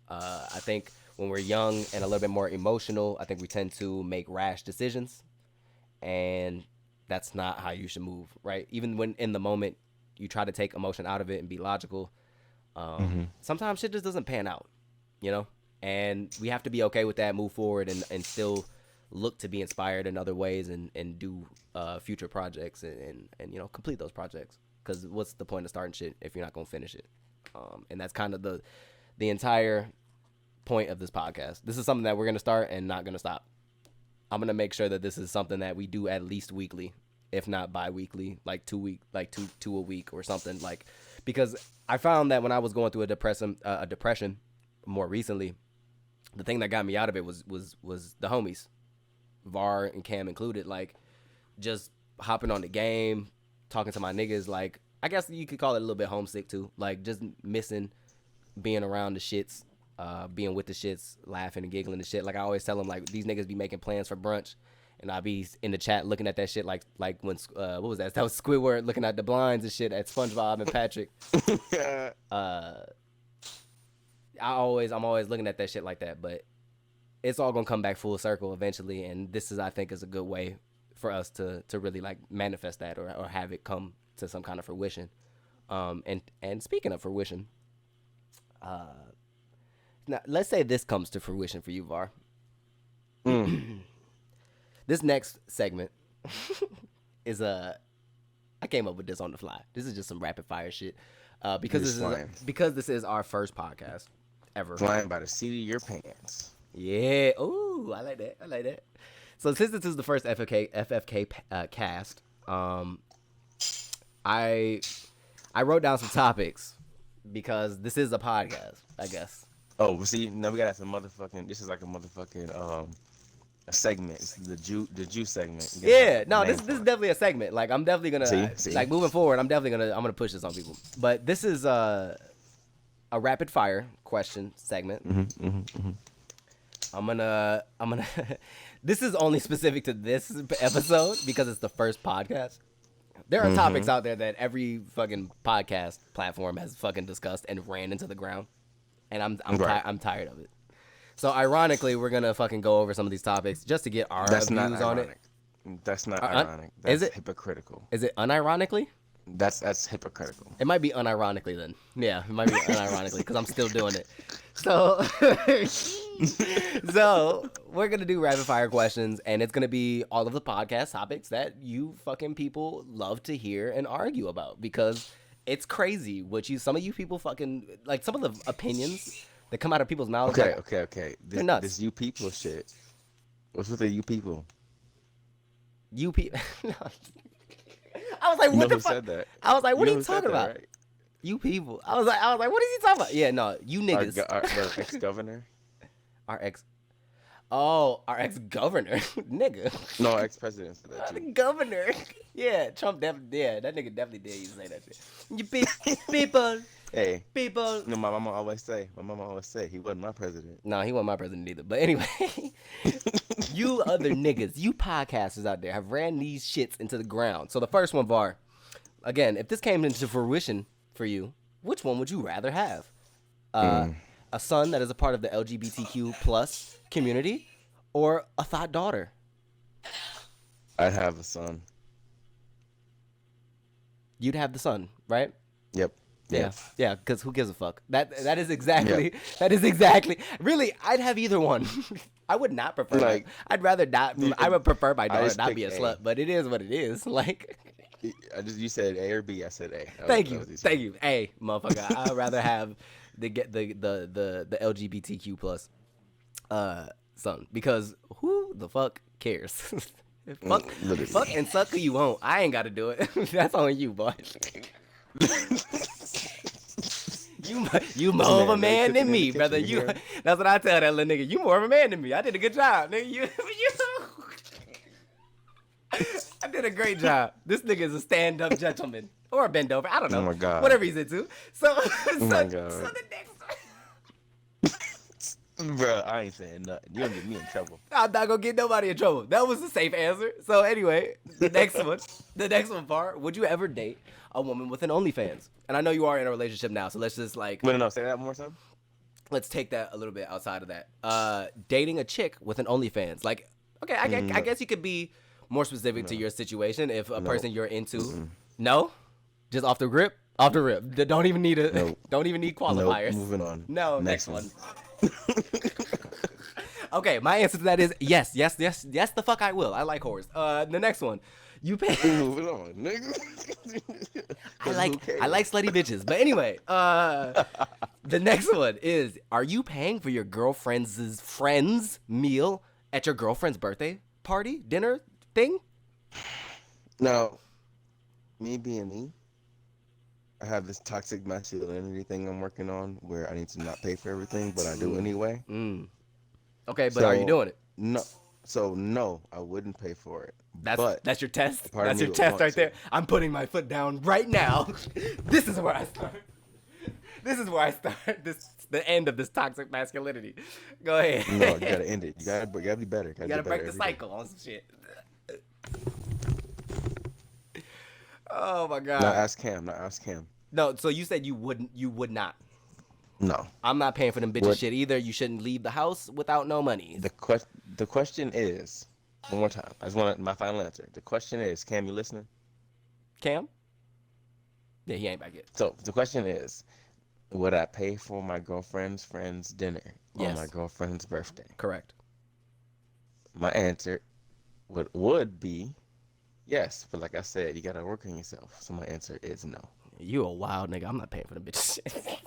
I think when we're young and a little bit more emotional, I think we tend to make rash decisions, and that's not how you should move, right? Even when in the moment you try to take emotion out of it and be logical, sometimes shit just doesn't pan out, and we have to be okay with that, move forward, and still look to be inspired in other ways and do future projects and complete those projects, because what's the point of starting shit if you're not going to finish it? And that's kind of the entire point of this podcast. This is something that we're going to start and not going to stop. I'm going to make sure that this is something that we do at least weekly, if not bi-weekly, like two a week or something, like, because I found that when I was going through a depression more recently, the thing that got me out of it was the homies, Var and Cam included, like just hopping on the game, talking to my niggas, like I guess you could call it a little bit homesick too. Like just missing being around the shits, being with the shits, laughing and giggling and shit. Like I always tell them, like these niggas be making plans for brunch, and I be in the chat looking at that shit like when what was that? That was Squidward looking at the blinds and shit at SpongeBob and Patrick. I'm always looking at that shit like that, but it's all gonna come back full circle eventually, and this is, I think, is a good way for us to really like manifest that or have it come to some kind of fruition. And speaking of fruition, now let's say this comes to fruition for you, Var. This next segment is I came up with this on the fly. This is just some rapid fire shit. Because this is our first podcast ever. Flying by the seat of your pants. Yeah. Ooh, I like that. So since this is the first FFK cast, I wrote down some topics because this is a podcast, I guess. Oh, well, see, now we got some motherfucking. This is like a motherfucking a segment. It's the Jew segment. Yeah, no, this is definitely a segment. Like I'm definitely gonna see? Like moving forward. I'm gonna push this on people. But this is a rapid fire question segment. I'm gonna. This is only specific to this episode because it's the first podcast. There are topics out there that every fucking podcast platform has fucking discussed and ran into the ground, and I'm tired of it. So ironically, we're gonna fucking go over some of these topics just to get our views on it. That's not ironic. That's is it hypocritical? Is it unironically? That's hypocritical. It might be unironically then. Yeah, it might be unironically because I'm still doing it. So, so we're gonna do rapid fire questions, and it's gonna be all of the podcast topics that you fucking people love to hear and argue about because it's crazy what some of you people fucking like some of the opinions that come out of people's mouths. Okay. They're nuts. This you people shit. What's with the you people? You people. I was like, what the fuck? Said that? I was like, what are you talking about? Right? You people. I was like, what is he talking about? Yeah, no, you niggas. Our ex-governor. Our ex-governor, nigga. No, ex-president said that too. The governor. Yeah, Trump definitely. Yeah, that nigga definitely did. You say that shit. You people. Hey. People. No, my mama always say he wasn't my president. No, he wasn't my president either. But anyway, you other niggas, you podcasters out there have ran these shits into the ground. So the first one, Var. Again, if this came into fruition for you, which one would you rather have? A son that is a part of the LGBTQ plus community, or a thought daughter? I'd have a son. You'd have the son, right? Yep. Yeah, because who gives a fuck? That is exactly. Really, I'd have either one. I would not prefer. Like, I'd rather not. I would prefer my daughter not be a A. slut, but it is what it is. Like, you said A or B. I said A. Thank you. A, motherfucker. I'd rather have the LGBTQ plus son, because who the fuck cares? fuck and suck who you want. I ain't got to do it. That's on you, boy. You more of a man than me, brother. That's what I tell that little nigga. You more of a man than me. I did a good job, nigga. I did a great job. This nigga is a stand-up gentleman or a bend over. I don't know. Oh my god. Whatever he's into. So Oh my god. So the next one. Bro, I ain't saying nothing. You don't get me in trouble. I'm not gonna get nobody in trouble. That was a safe answer. So anyway, the next one, Var. Would you ever date a woman with an OnlyFans? And I know you are in a relationship now, so let's just like. No, say that one more time. Let's take that a little bit outside of that. Dating a chick with an OnlyFans. Like, okay, I guess you could be more specific to your situation. If a person you're into, no, just off the rip. Don't even need qualifiers. Moving on. No, next one. Okay, my answer to that is yes, the fuck I will. I like whores. The next one. You pay. Moving on, nigga. I like slutty bitches. But anyway, the next one is: are you paying for your girlfriend's friend's meal at your girlfriend's birthday party, dinner thing? Now, me being me, I have this toxic masculinity thing I'm working on where I need to not pay for everything, but I do anyway. Okay, but are you doing it? No, So no, I wouldn't pay for it. That's but that's your test. part of That's me your would test want right to. there. I'm putting my foot down right now. This is where I start. This is where I start. This the end of this toxic masculinity. Go ahead. No, you gotta end it. You gotta be better. You gotta be break better the every day. cycle on some shit. Oh my god. Not ask Cam. Not ask Cam. No, so you said you would not. No. I'm not paying for them bitches What- shit either. You shouldn't leave the house without no money. The question is, one more time. I just want my final answer. The question is, Cam, you listening? Cam? Yeah, he ain't back yet. So the question is, would I pay for my girlfriend's friend's dinner on Yes. my girlfriend's birthday? Correct. My answer would be yes, but like I said, you gotta work on yourself. So my answer is no. You a wild nigga. I'm not paying for them bitches shit.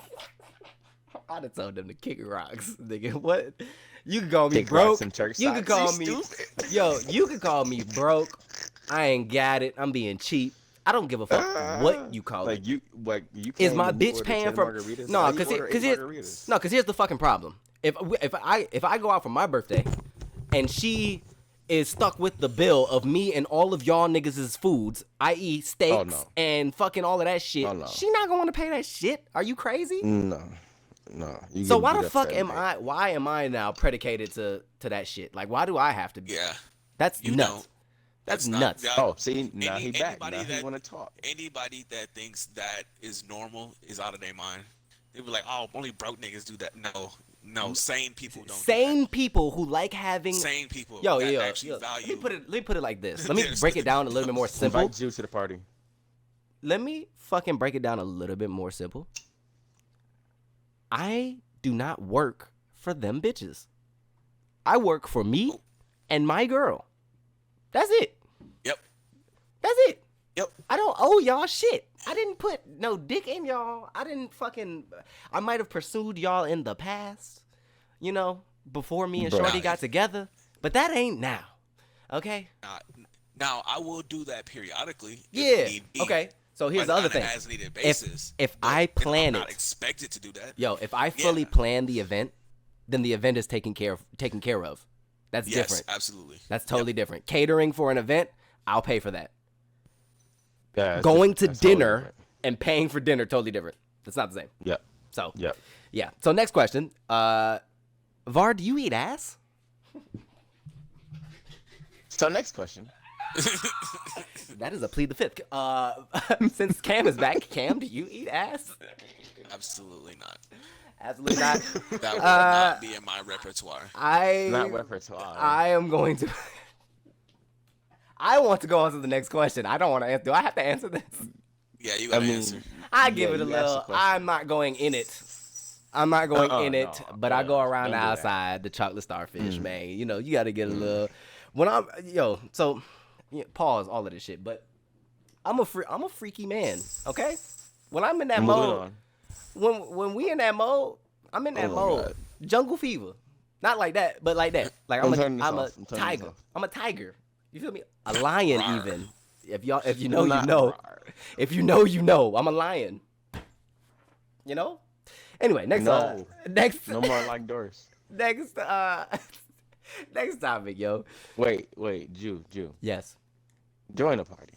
I'd have told them to kick rocks, nigga. What? You can call me Kick broke. rocks and church You can socks? call You me, stupid. yo. You can call me broke. I ain't got it. I'm being cheap. I don't give a fuck what you call it. you Is paying my when you bitch order paying 10 for? margaritas? No, How you because order 8 margaritas? no, because here's the fucking problem. If I go out for my birthday, and she is stuck with the bill of me and all of y'all niggas' foods, i.e. steaks Oh, no. and fucking all of that shit, Oh, no. she not gonna want to pay that shit. Are you crazy? No. You So get why beat the up fuck that am day. I? Why am I now predicated to that shit? Like, why do I have to be? Yeah. That's You nuts. don't. That's not- nuts. that- Oh, see, now he back. anybody Now he that- want to talk. Anybody that thinks that is normal is out of their mind. They be like, "Oh, only broke niggas do that." No, sane people don't. Sane people who like having do that. Sane people yo, that yo, actually yo. value. Let me put it like this. Let me There's- break it down a little bit more simple. Invite Jew to the party. Let me fucking break it down a little bit more simple. I do not work for them bitches. I work for me and my girl. That's it. Yep. That's it. Yep. I don't owe y'all shit. I didn't put no dick in y'all. I might have pursued y'all in the past, you know, before me and Bruh. Shorty got together, but that ain't now. Okay? Now I will do that periodically. Yeah. If need be, Okay. So here's but the other on thing. an as needed basis. If but, I you know, plan I'm not it- expected to do that. Yo, if I fully Yeah. plan the event, then the event is taken care of. That's Yes, different. absolutely. That's totally different. Catering for an event, I'll pay for that. Yeah, Going to that's totally dinner different. and paying for dinner, totally different. That's not the same. Yep. So, Yep. yeah. So next question. Var, do you eat ass? So next question. That is a plead the fifth. Since Cam is back, Cam, do you eat ass? Absolutely not. Absolutely not. That would not be in my repertoire. Not repertoire. I am going to. I want to go on to the next question. I don't want to answer. Do I have to answer this? Yeah, you gotta mean, answer. I give it a you asked the little. question. I'm not going in it. I'm not going in it, no, but I go around the don't do that. outside, the chocolate starfish, man. You know, you got to get a little. When I'm so pause all of this shit, but I'm a freaky man. Okay, when I'm in that Moving mode, on. when we in that mode, I'm in that Oh my mode. God. Jungle fever, not like that, but like that. Like I'm I'm turning this a off. I'm turning this tiger. off. I'm a tiger. You feel me? A lion Rawr. even. If you know, you Not know. rawr. If you know, you know. I'm a lion. You know? Anyway, next No. next No more like doors. next next topic, yo. Wait, Jew. Yes. Join the party.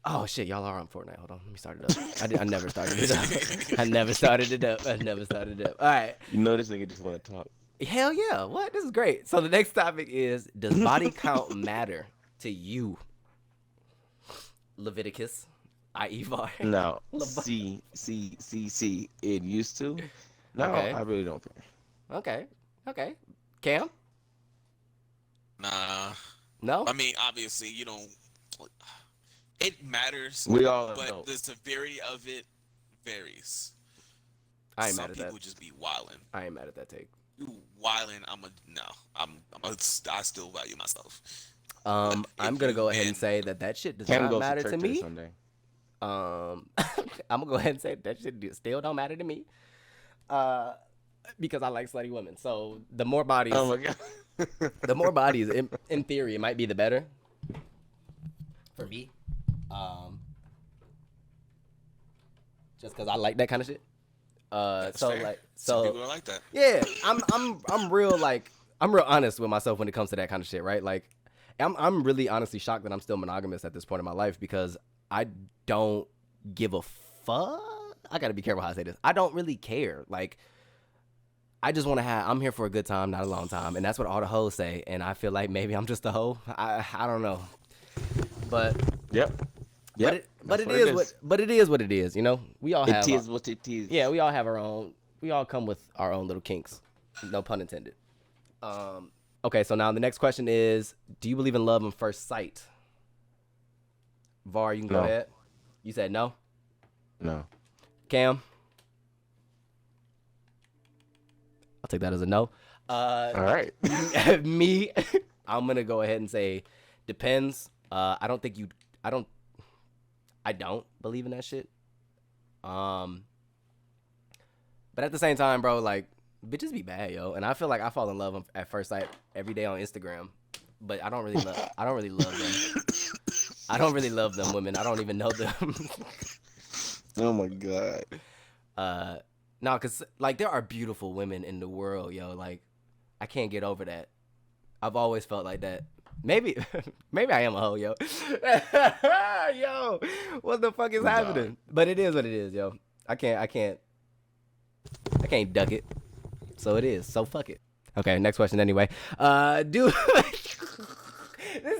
Oh shit, y'all are on Fortnite. Hold on, let me start it up. I never started it up. I never started it up. All right. You know this nigga just want to talk. Hell yeah. What? This is great. So the next topic is, does body count matter to you? Leviticus, i.e. Var. No. LeBron. See. It used to. No, Okay. I really don't care. Okay. Cam? Nah. No? I mean, obviously, you don't. It matters, We all but adults. the severity of it varies. I ain't Some mad at that. people just be wilding. I ain't mad at that take. You wilding? I still value myself. I'm if gonna you go ahead and been- say that shit does Cam not goes matter to to church me. Sunday. I'm gonna go ahead and say that shit still don't matter to me. Because I like slutty women. So the more bodies, Oh my god. in theory, it might be the better for me. Just because I like that kind of shit. That's So fair. like, Some so people are like that. yeah, I'm real like I'm real honest with myself when it comes to that kind of shit, right? Like, I'm really honestly shocked that I'm still monogamous at this point in my life because I don't give a fuck. I gotta be careful how I say this. I don't really care. Like, I just want to I'm here for a good time, not a long time, and that's what all the hoes say. And I feel like maybe I'm just a hoe. I don't know, but Yep. But it is what it is. You know, we all have. It is what it is. Yeah, we all have our own. We all come with our own little kinks. No pun intended. Okay, so now the next question is: do you believe in love on first sight? Var, you can go No. ahead. You said no. No. Cam, I'll take that as a no. All right. Me, I'm gonna go ahead and say depends. I don't believe in that shit. But at the same time, bro, like bitches be bad, yo. And I feel like I fall in love at first sight every day on Instagram. But I don't really love them. I don't really love them women. I don't even know them. Oh my God. No, cause like there are beautiful women in the world, yo. Like I can't get over that. I've always felt like that. Maybe I am a hoe, yo. Yo, what the fuck is happening? But it is what it is, yo. I can't duck it. So it is. So fuck it. Okay, next question anyway. This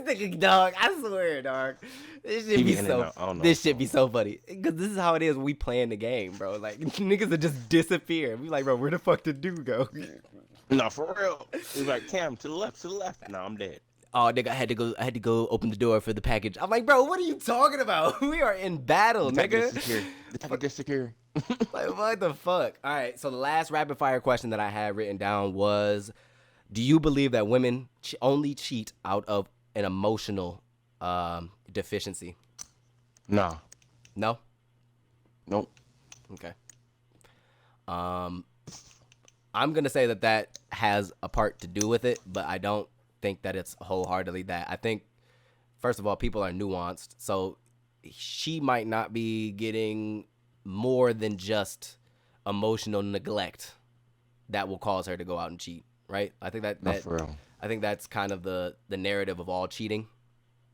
nigga, dog, I swear, dog. This shit be so funny. Cause this is how it is when we playing the game, bro. Like niggas will just disappear. We like, bro, where the fuck did dude go? No, for real. It's like Cam to the left. No, I'm dead. Oh, nigga, I had to go open the door for the package. I'm like, bro, what are you talking about? We are in battle, nigga. The package is secure. Like, what the fuck? All right, so the last rapid fire question that I had written down was, do you believe that women only cheat out of an emotional deficiency? Nah. No? Nope. Okay. I'm going to say that has a part to do with it, but I don't think that it's wholeheartedly that. I think, first of all, people are nuanced. So she might not be getting more than just emotional neglect that will cause her to go out and cheat, right? I think that for real. I think that's kind of the narrative of all cheating,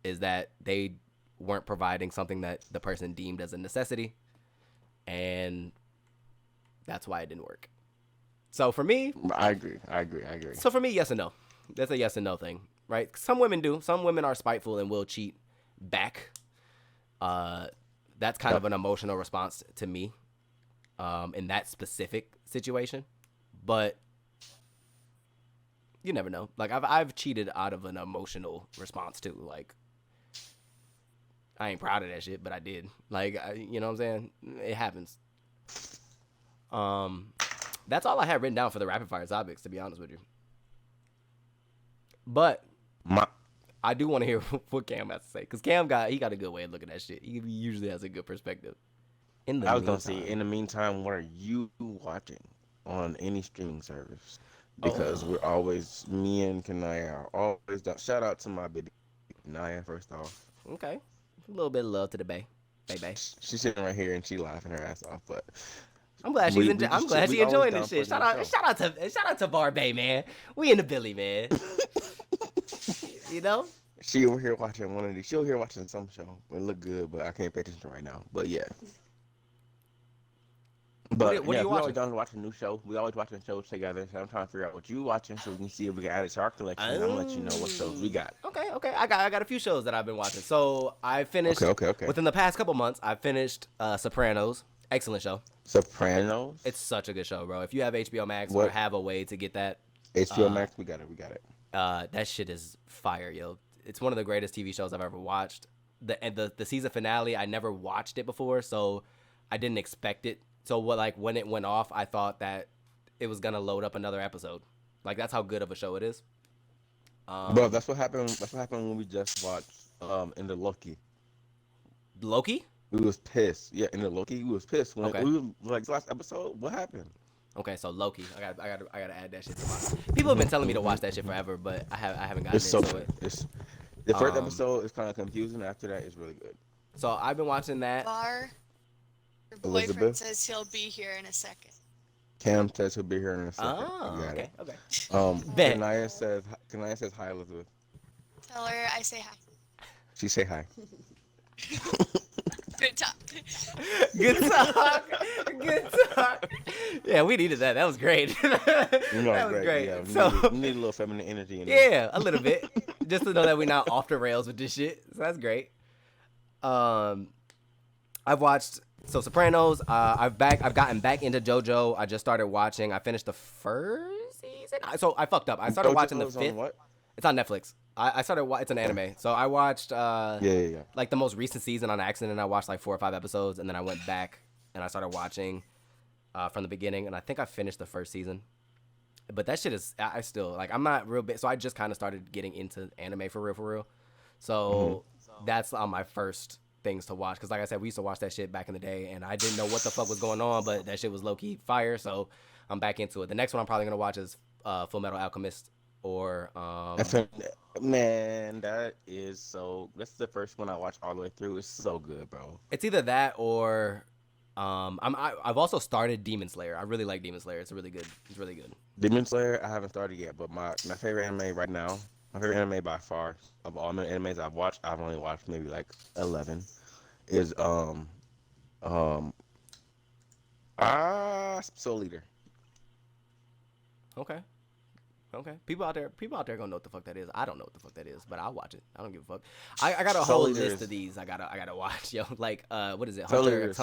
is that they weren't providing something that the person deemed as a necessity, and that's why it didn't work. So for me, I agree. So for me, yes and no. That's a yes and no thing, right? Some women do. Some women are spiteful and will cheat back. That's kind of an emotional response to me, in that specific situation. But you never know. Like I've cheated out of an emotional response too. Like I ain't proud of that shit, but I did. Like you know what I'm saying? It happens. That's all I had written down for the rapid fire topics, to be honest with you. But I do want to hear what Cam has to say, because Cam got a good way of looking at shit. He usually has a good perspective. I was gonna say, in the meantime, what are you watching on any streaming service? Because we're always, me and Kanaya are always down. Shout out to my baby Kanaya, first off. Okay, a little bit of love to the bae. She's sitting right here and she laughing her ass off, but I'm glad she's enjoying this shit. Shout out to Barbie, man. We in the Billy, man. You know? She over here watching one of these. She over here watching some show. It look good, but I can't pay attention right now. But yeah. But what are you watching? We always done watching new shows. We always watching shows together. So I'm trying to figure out what you watching so we can see if we can add it to our collection. I'm gonna let you know what shows we got. Okay. I got a few shows that I've been watching. So I finished within the past couple months. I finished Sopranos. Excellent show. Sopranos. It's such a good show, bro. If you have HBO Max or have a way to get that, HBO Max, we got it. That shit is fire, yo. It's one of the greatest TV shows I've ever watched. The season finale, I never watched it before, so I didn't expect it. So when it went off, I thought that it was gonna load up another episode. Like that's how good of a show it is. Bro, that's what happened. That's what happened when we just watched in the Loki. Loki? We was pissed. Yeah, in the Loki, we was pissed when Okay. we was like last episode. What happened? Okay, so Loki. I gotta add that shit to my. People have been telling me to watch that shit forever, but I haven't gotten It's so into good. it. The first episode is kind of confusing. After that, it's really good. So I've been watching that. Var, your Elizabeth? boyfriend says he'll be here in a second. Cam says he'll be here in a second. Oh, I got okay, it. okay. Bet. Kanaya says hi, Elizabeth. Tell her I say hi. She say hi. Good talk. Good talk. Good talk. Yeah, we needed that. That was great. That was great. Yeah, we need a little feminine energy in there. Yeah, a little bit, just to know that we're not off the rails with this shit. So that's great. I've watched Sopranos. I've gotten back into JoJo. I just started watching. I finished the first season. So I fucked up. I started watching the fifth. On what? It's on Netflix. I started. It's an anime. So I watched. Yeah. Like the most recent season on accident. I watched like 4 or 5 episodes, and then I went back and I started watching from the beginning, and I think I finished the first season. But that shit is. I still like. I'm not real big. So I just kind of started getting into anime for real. So that's on my first things to watch, because like I said, we used to watch that shit back in the day, and I didn't know what the fuck was going on, but that shit was low-key fire, so I'm back into it. The next one I'm probably gonna watch is Full Metal Alchemist, or man, that's the first one I watched all the way through. It's so good, bro. it's either that or I've also started Demon Slayer. I really like Demon Slayer. It's really good. Demon Slayer, I haven't started yet, but my favorite anime right now, my favorite anime by far of all the animes I've watched, I've only watched maybe like 11, is Soul Leader. Okay. People out there gonna know what the fuck that is. I don't know what the fuck that is, but I'll watch it. I don't give a fuck. I got a whole list of these. I gotta watch. Yo, like what is it? Hunter. It's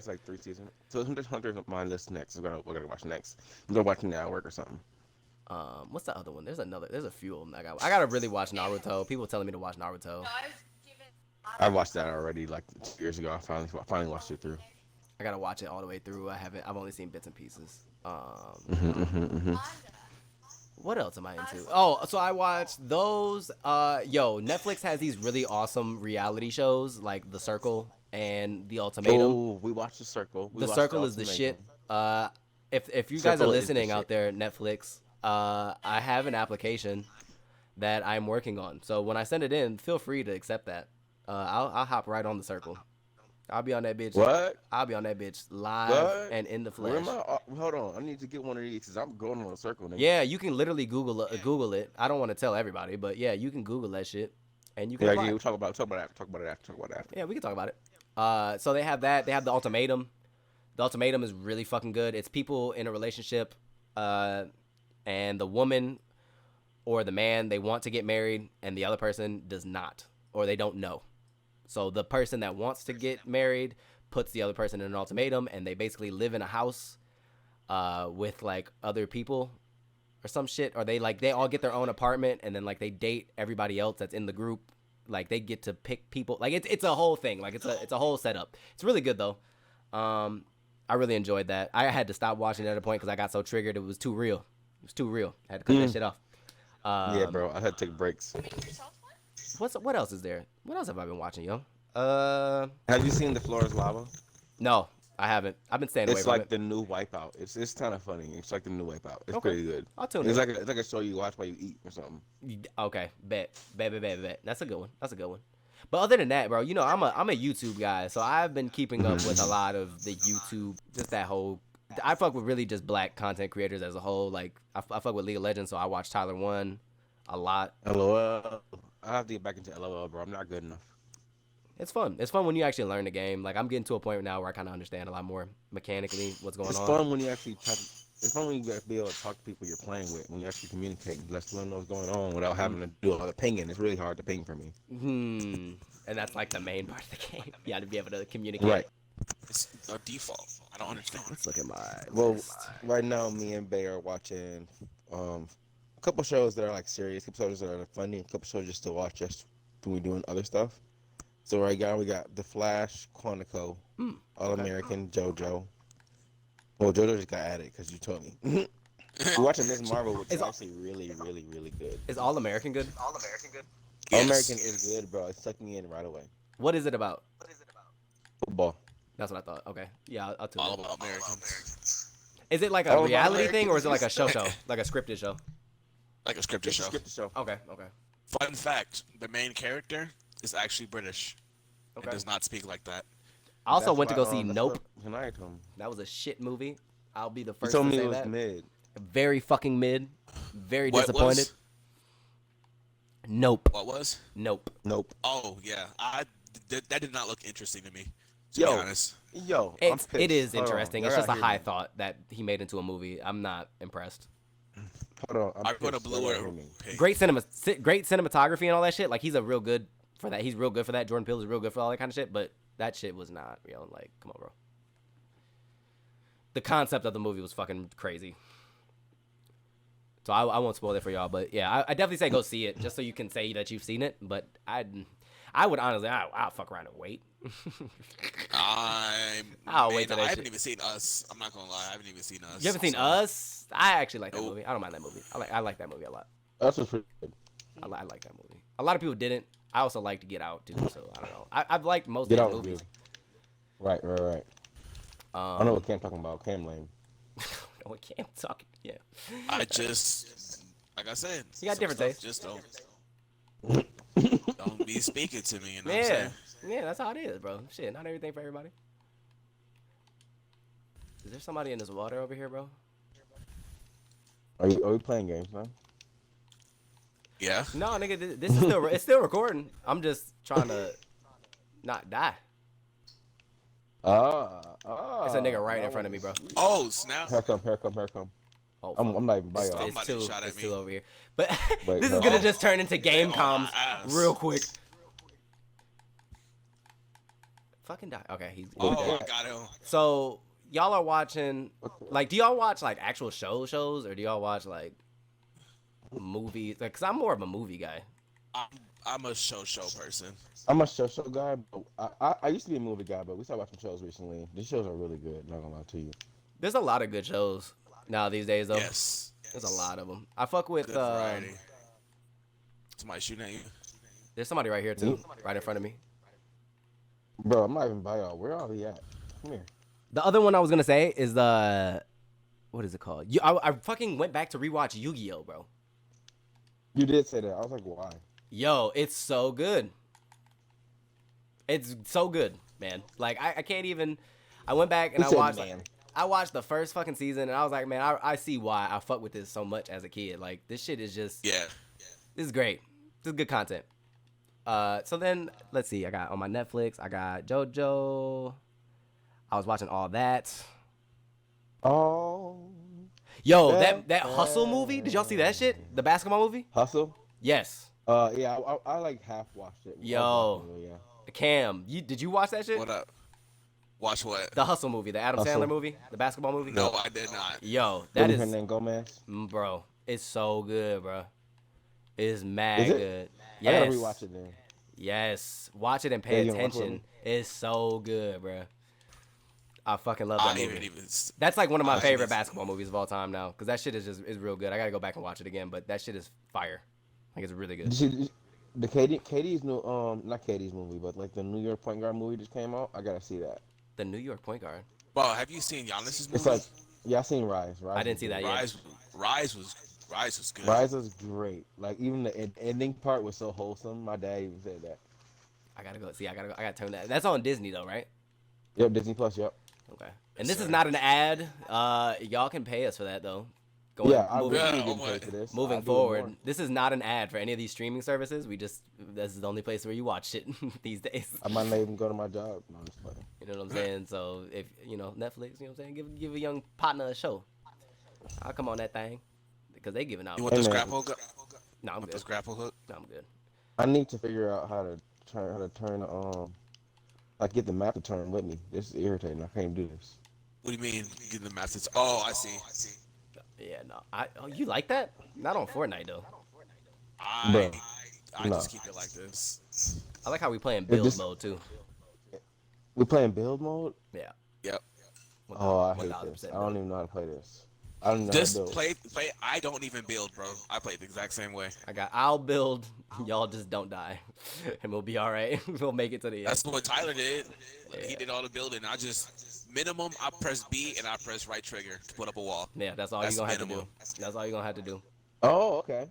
like 3 seasons. So Hunter's on my list next. We're gonna watch next. I'm gonna watch it now at work or something. What's the other one? There's a few of them. I gotta really watch Naruto. People telling me to watch Naruto. I watched that already like 2 years ago. I finally watched it through. I gotta watch it all the way through. I've only seen bits and pieces. What else am I into? Oh, so I watched those. Netflix has these really awesome reality shows like The Circle and The Ultimatum. Oh, we watched The Circle. The Circle is the shit. If you guys are listening out there, Netflix, I have an application that I'm working on. So when I send it in, feel free to accept that. I'll hop right on The Circle. I'll be on that bitch. What? I'll be on that bitch live and in the flesh. Where am I? Hold on. I need to get one of these because I'm going on The Circle now. Yeah, you can literally Google it. I don't want to tell everybody, but yeah, you can Google that shit, and you can. Yeah, we'll talk about it after. Yeah, we can talk about it. So they have that. They have The Ultimatum. The Ultimatum is really fucking good. It's people in a relationship, and the woman or the man, they want to get married, and the other person does not, or they don't know. So the person that wants to get married puts the other person in an ultimatum, and they basically live in a house with like other people or some shit, or they all get their own apartment, and then like they date everybody else that's in the group. Like they get to pick people. Like it's a whole thing. Like it's a whole setup. It's really good though. I really enjoyed that. I had to stop watching at a point because I got so triggered. It was too real. I had to cut that shit off. Yeah, bro. I had to take breaks. What else is there? What else have I been watching, yo? Have you seen The Floor is Lava? No, I haven't. I've been staying away It's from like it. the new Wipeout. It's kind of funny. It's like the new Wipeout. It's Okay. pretty good. I'll tune It's in. like a show you watch while you eat or something. Okay, bet. That's a good one. But other than that, bro, you know I'm a YouTube guy, so I've been keeping up with a lot of the YouTube, just that whole. I fuck with really just black content creators as a whole. Like I fuck with League of Legends, so I watch Tyler One a lot. LOL. I have to get back into LOL, bro. I'm not good enough. It's fun. It's fun when you actually learn the game. Like I'm getting to a point now where I kind of understand a lot more mechanically what's going on. It's fun when you actually it's fun when you be able to talk to people you're playing with, when you actually communicate and let them know what's going on without having to do all the pinging. It's really hard to ping for me. And that's like the main part of the game. You have to be able to communicate. Right. It's a default. I don't understand. Let's look at my Well, right now, me and Bay are watching a couple shows that are like serious, a couple shows that are funny, a couple shows just to watch just when we're doing other stuff. So right now we got The Flash, Quantico, All American, JoJo. Well, JoJo just got added because you told me. We're watching Miss Marvel, which is actually really, really, really good. Is All American good? All Yes. American is good, bro. It sucked me in right away. What is it about? Football. That's what I thought. Okay. Yeah, I'll tune All in. about Americans. Is it like a All About reality thing or is it like a Americans. show? Like a scripted show? Like a scripted Just show. skip the show. Okay. Fun fact: the main character is actually British and Okay. does not speak like that. I also That's went to why, go see that's Nope. what Hanaya told me. That was a shit movie. I'll be the You first told to me say it was that. mid. Very fucking mid. Very What disappointed. was? Nope. What was? Nope. Nope. Oh yeah, that did not look interesting to me. To be Yo, honest. yo, I'm It pissed. is Hold on. interesting. Y'all It's just a gotta hear high me. thought that he made into a movie. I'm not impressed. Hold on. I'm I'm gonna pissed. Y'all blue gotta or hear me. pink. Great cinematography and all that shit. Like he's a real good for that. He's real good for that. Jordan Peele is real good for all that kind of shit. But that shit was not real. Like, come on, bro. The concept of the movie was fucking crazy. So I won't spoil it for y'all. But yeah, I definitely say go see it just so you can say that you've seen it. But I would honestly, I'll fuck around and wait. I'll wait till that I haven't shit. even seen Us. I'm not gonna lie, I haven't even seen Us. You haven't seen so- Us? I actually like that Nope. movie. I don't mind that movie. I like that movie a lot. That's what's pretty good. I like that movie. A lot of people didn't. I also like to Get Out too. So I don't know. I've liked most Get of out the with movies. you. Right. I know what Cam talking about. Cam lame. We can't talk. Yeah. I just, like I said, You got some different stuff tastes. Just don't be speaking to me. You know what I'm Yeah. saying? Yeah, that's how it is, bro. Shit, not everything for everybody. Is there somebody in this water over here, bro? Are we playing games now? Yeah. No, nigga, this is still it's still recording. I'm just trying to not die. It's a nigga right in front of me, bro. Oh snap! Here come. Oh, I'm fuck. not even by y'all. Stop. Somebody shot at It's me. two over here. But Wait, this is hold gonna on. just turn into game on comms my ass. real quick. Fucking die. Okay, he's Oh, dead. I got him. So y'all are watching, like, do y'all watch like actual shows, or do y'all watch like movies? Like, cause I'm more of a movie guy. I'm a show person. I'm a show guy, but I used to be a movie guy, but we started watching shows recently. These shows are really good. Not gonna lie to you. There's a lot of good shows now these days, though. Yes. There's a lot of them. I fuck with. Good variety. Somebody shooting at you. There's somebody right here too, right in front of me. Bro, I'm not even by y'all. Where are we at? Come here. The other one I was gonna say is the, what is it called? I fucking went back to rewatch Yu-Gi-Oh, bro. You did say that. I was like, why? Yo, it's so good. It's so good, man. Like I can't even. I went back and He said, watched. man. I watched the first fucking season and I was like, man, I see why I fuck with this so much as a kid. Like this shit is just. Yeah. This is great. This is good content. So then let's see. I got on my Netflix. I got JoJo. I was watching all that. Oh, Yo, that Hustle movie. Did y'all see that shit? The basketball movie? Hustle. Yes. Yeah, I like half watched it. Yo. Yeah. Cam, did you watch that shit? What up? Watch what? The Hustle movie, the Adam Hustle. Sandler movie, the basketball movie. No, I did not. Yo, that is, Hernan Gomez. bro. It's so good, bro. It's mad Is it? good. I Yes. gotta rewatch it then. Yes. Watch it and pay Yeah, you gonna watch attention. It's so good, bro. I fucking love I that didn't movie. even. That's like one of my I favorite didn't- basketball movies of all time now, because that shit is real good. I gotta go back and watch it again, but that shit is fire. Like it's really good. Did you see the Katie's new not Katie's movie, but like the New York point guard movie just came out? I gotta see that. The New York point guard. Bro, have you seen Giannis's movie? It's like, yeah, I seen Rise. I didn't see that yet. Rise was good. Rise was great. Like even the ending part was so wholesome. My dad even said that. I gotta go see. I gotta turn that. That's on Disney though, right? Yep, Disney Plus. Yep. Okay. And this Yes, is sir. not an ad. Y'all can pay us for that though. Yeah, I moving, really Yeah, getting oh paid my- for this. moving I'll do it forward, more. this is not an ad for any of these streaming services. This is the only place where you watch shit these days. I might not even go to my job. No, I'm just playing. You know what I'm saying? So if Netflix, you know what I'm saying, give a young partner a show. I'll come on that thing because they giving out. You want this Hey, man. grapple hook? No, I'm Want good. this grapple hook? No, I'm good. I need to figure out how to turn like get the map to turn with me. This is irritating. I can't do this. What do you mean? Getting the message? Oh, I see. Yeah, no. You like that? Not on Fortnite though. I nah. just keep it like this. I like how we play in build just- mode too. We playing build mode? Yeah. Yep. Oh, I hate 1000% this. I don't even know how to play this. I don't know how to Just build. play. I don't even build, bro. I play the exact same way. I'll build. Y'all just don't die, and we'll be all right. We'll make it to the end. That's what Tyler did. Like, Yeah. He did all the building. I just minimum. I press B and I press right trigger to put up a wall. Yeah, that's all That's you're gonna have to do. minimum. That's all you're gonna have to do. Oh, okay.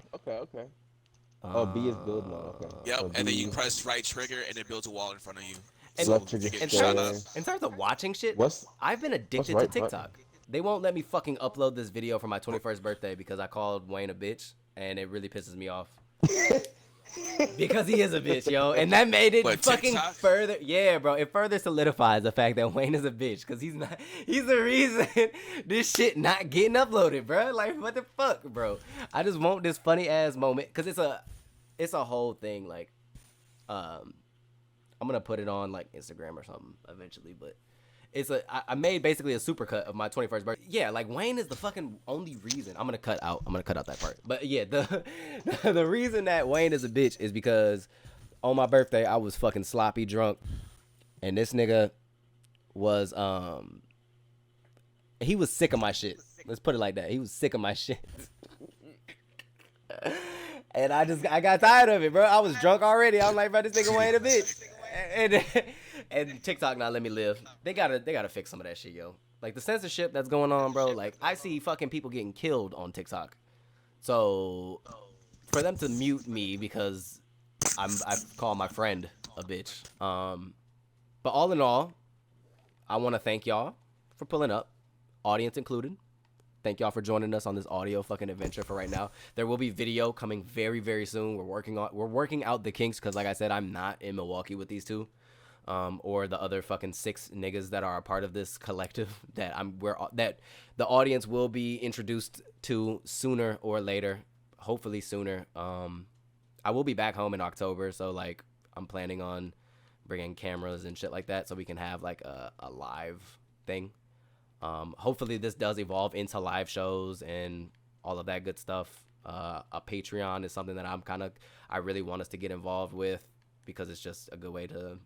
Oh, B is build mode. Okay. Yep. So And then you B- press right trigger and it builds a wall in front of you. And- left trigger you get In shot terms, up. stairs. in terms of watching shit, What's I've been addicted right to button? TikTok. They won't let me fucking upload this video for my 21st birthday because I called Wayne a bitch, and it really pisses me off. Because he is a bitch, yo. And that made it fucking TikTok? further. Yeah, bro. It further solidifies the fact that Wayne is a bitch because he's the reason this shit not getting uploaded, bro. Like, what the fuck, bro? I just want this funny ass moment because it's a whole thing. Like, I'm gonna put it on like Instagram or something eventually, but I made basically a supercut of my 21st birthday. Yeah, like Wayne is the fucking only reason. I'm gonna cut out that part. But yeah, the reason that Wayne is a bitch is because on my birthday I was fucking sloppy drunk, and this nigga was he was sick of my shit. Let's put it like that. He was sick of my shit. And I got tired of it, bro. I was drunk already. I was like, bro, this nigga Wayne a bitch. And TikTok not let me live. They gotta fix some of that shit, yo. Like the censorship that's going on, bro. Like I see fucking people getting killed on TikTok. So for them to mute me because I call my friend a bitch. But all in all, I want to thank y'all for pulling up, audience included. Thank y'all for joining us on this audio fucking adventure for right now. There will be video coming very, very soon. We're working out the kinks because, like I said, I'm not in Milwaukee with these two. Or the other fucking 6 niggas that are a part of this collective that the audience will be introduced to sooner or later, hopefully sooner. I will be back home in October, so like I'm planning on bringing cameras and shit like that so we can have like a live thing. Hopefully this does evolve into live shows and all of that good stuff. A Patreon is something that I really want us to get involved with because it's just a good way to,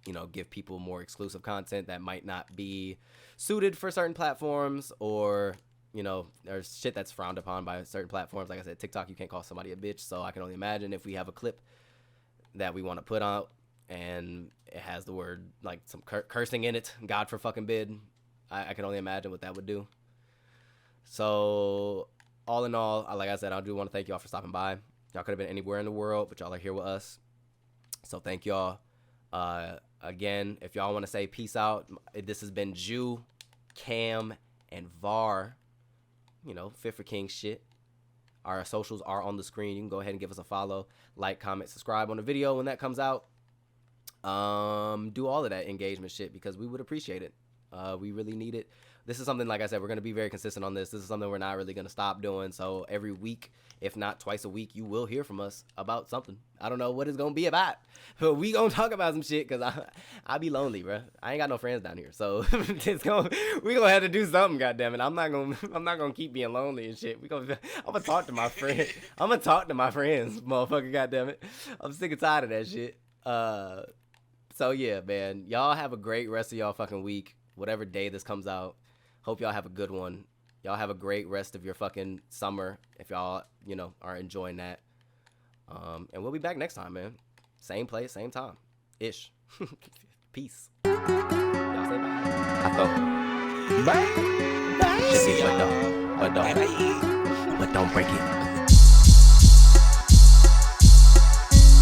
you know, give people more exclusive content that might not be suited for certain platforms, or, you know, there's shit that's frowned upon by certain platforms. Like I said, TikTok, you can't call somebody a bitch. So I can only imagine if we have a clip that we want to put out and it has the word, like some cursing in it, God for fucking bid, I can only imagine what that would do. So all in all, like I said, I do want to thank y'all for stopping by. Y'all could have been anywhere in the world, but y'all are here with us. So thank y'all. Again, if y'all want to say peace out, this has been Jew, Cam, and Var. You know, Fit for King shit. Our socials are on the screen. You can go ahead and give us a follow, like, comment, subscribe on the video when that comes out. Do all of that engagement shit because we would appreciate it. We really need it. This is something, like I said, we're going to be very consistent on this. This is something we're not really going to stop doing. So every week, if not twice a week, you will hear from us about something. I don't know what it's going to be about, but we going to talk about some shit because I be lonely, bro. I ain't got no friends down here. So we going to have to do something, goddammit. I'm not going to keep being lonely and shit. I'm going to talk to my friends. I'm going to talk to my friends, motherfucker, goddammit. I'm sick and tired of that shit. So yeah, man, y'all have a great rest of y'all fucking week. Whatever day this comes out. Hope y'all have a good one. Y'all have a great rest of your fucking summer if y'all, you know, are enjoying that. And we'll be back next time, man. Same place, same time. Ish. Peace. Y'all say bye. I thought. Bye. Bye. See but don't break it.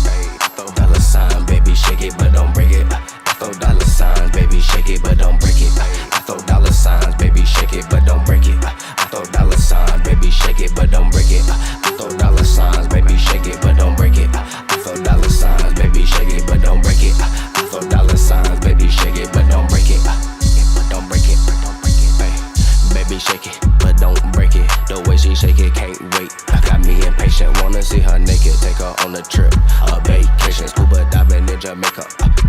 Hey, I throw dollar sign, baby, shake it, but don't break it. I throw dollar signs, baby, shake it, but don't break it. I throw dollar signs, baby, shake it, but don't break it. I throw dollar signs, baby, shake it, but don't break it. I throw dollar signs, baby, shake it, but don't break it. I throw dollar signs, baby, shake it, but don't break it. I throw dollar signs, baby, shake it, but don't break it. But don't break it, but don't break it. Hey, baby, shake it, but don't break it. The way she shake it, can't wait. Got me impatient, wanna see her naked. Take her on a trip, a vacation, scuba diving in Jamaica.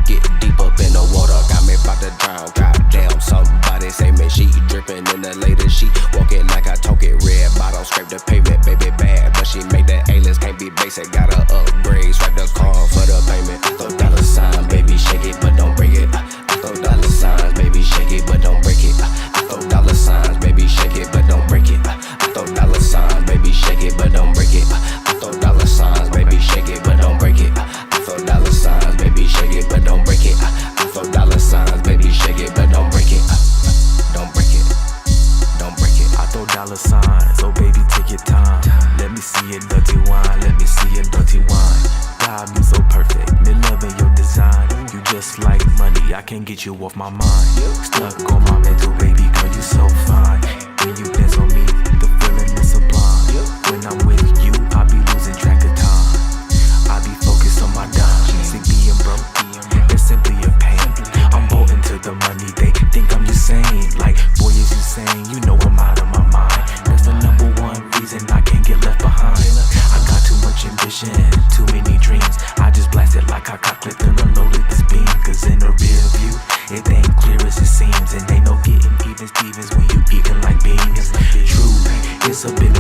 Get deep up in the water, got me about to drown. Goddamn, somebody say me she dripping in the latest sheet. Walking like I talk it, red bottom, scrape the pavement, baby bad, but she make that A-list, can't be basic. Gotta upgrade, swipe the card for the payment. I throw dollar sign, baby, shake it, but don't break it. I throw dollar signs, baby, shake it, but don't break it. I throw dollar signs, baby, shake it, but don't break it. I throw dollar signs, baby, shake it, but don't break it. I throw dollar signs, baby, shake it, but don't break it. I throw dollar signs, baby, shake it, but don't break it. I throw dollar signs, baby, shake it, but don't break it. Don't break it. Don't break it. I throw dollar signs, oh baby, take your time. Let me see your dirty wine, let me see your dirty wine. God, you so perfect, me loving your design. You just just like money, I can't get you off my mind. Stuck on my mental, baby girl, you so fine. When you dance on me, the feeling is sublime. When I'm with you, I be losing track of time. I be focused on my dime. See, being broke, it's simply a pain. I'm bolting to the money, they think I'm insane. Like, boy, is you saying, you know I'm out of my mind. That's the number one reason I can't get left behind. I got too much ambition, too many dreams. I just blasted like I got clipped and unloaded this beam. Cause in the rear view, it ain't clear as it seems. And ain't no getting even Stevens when you eating like beans. Truly, it's a big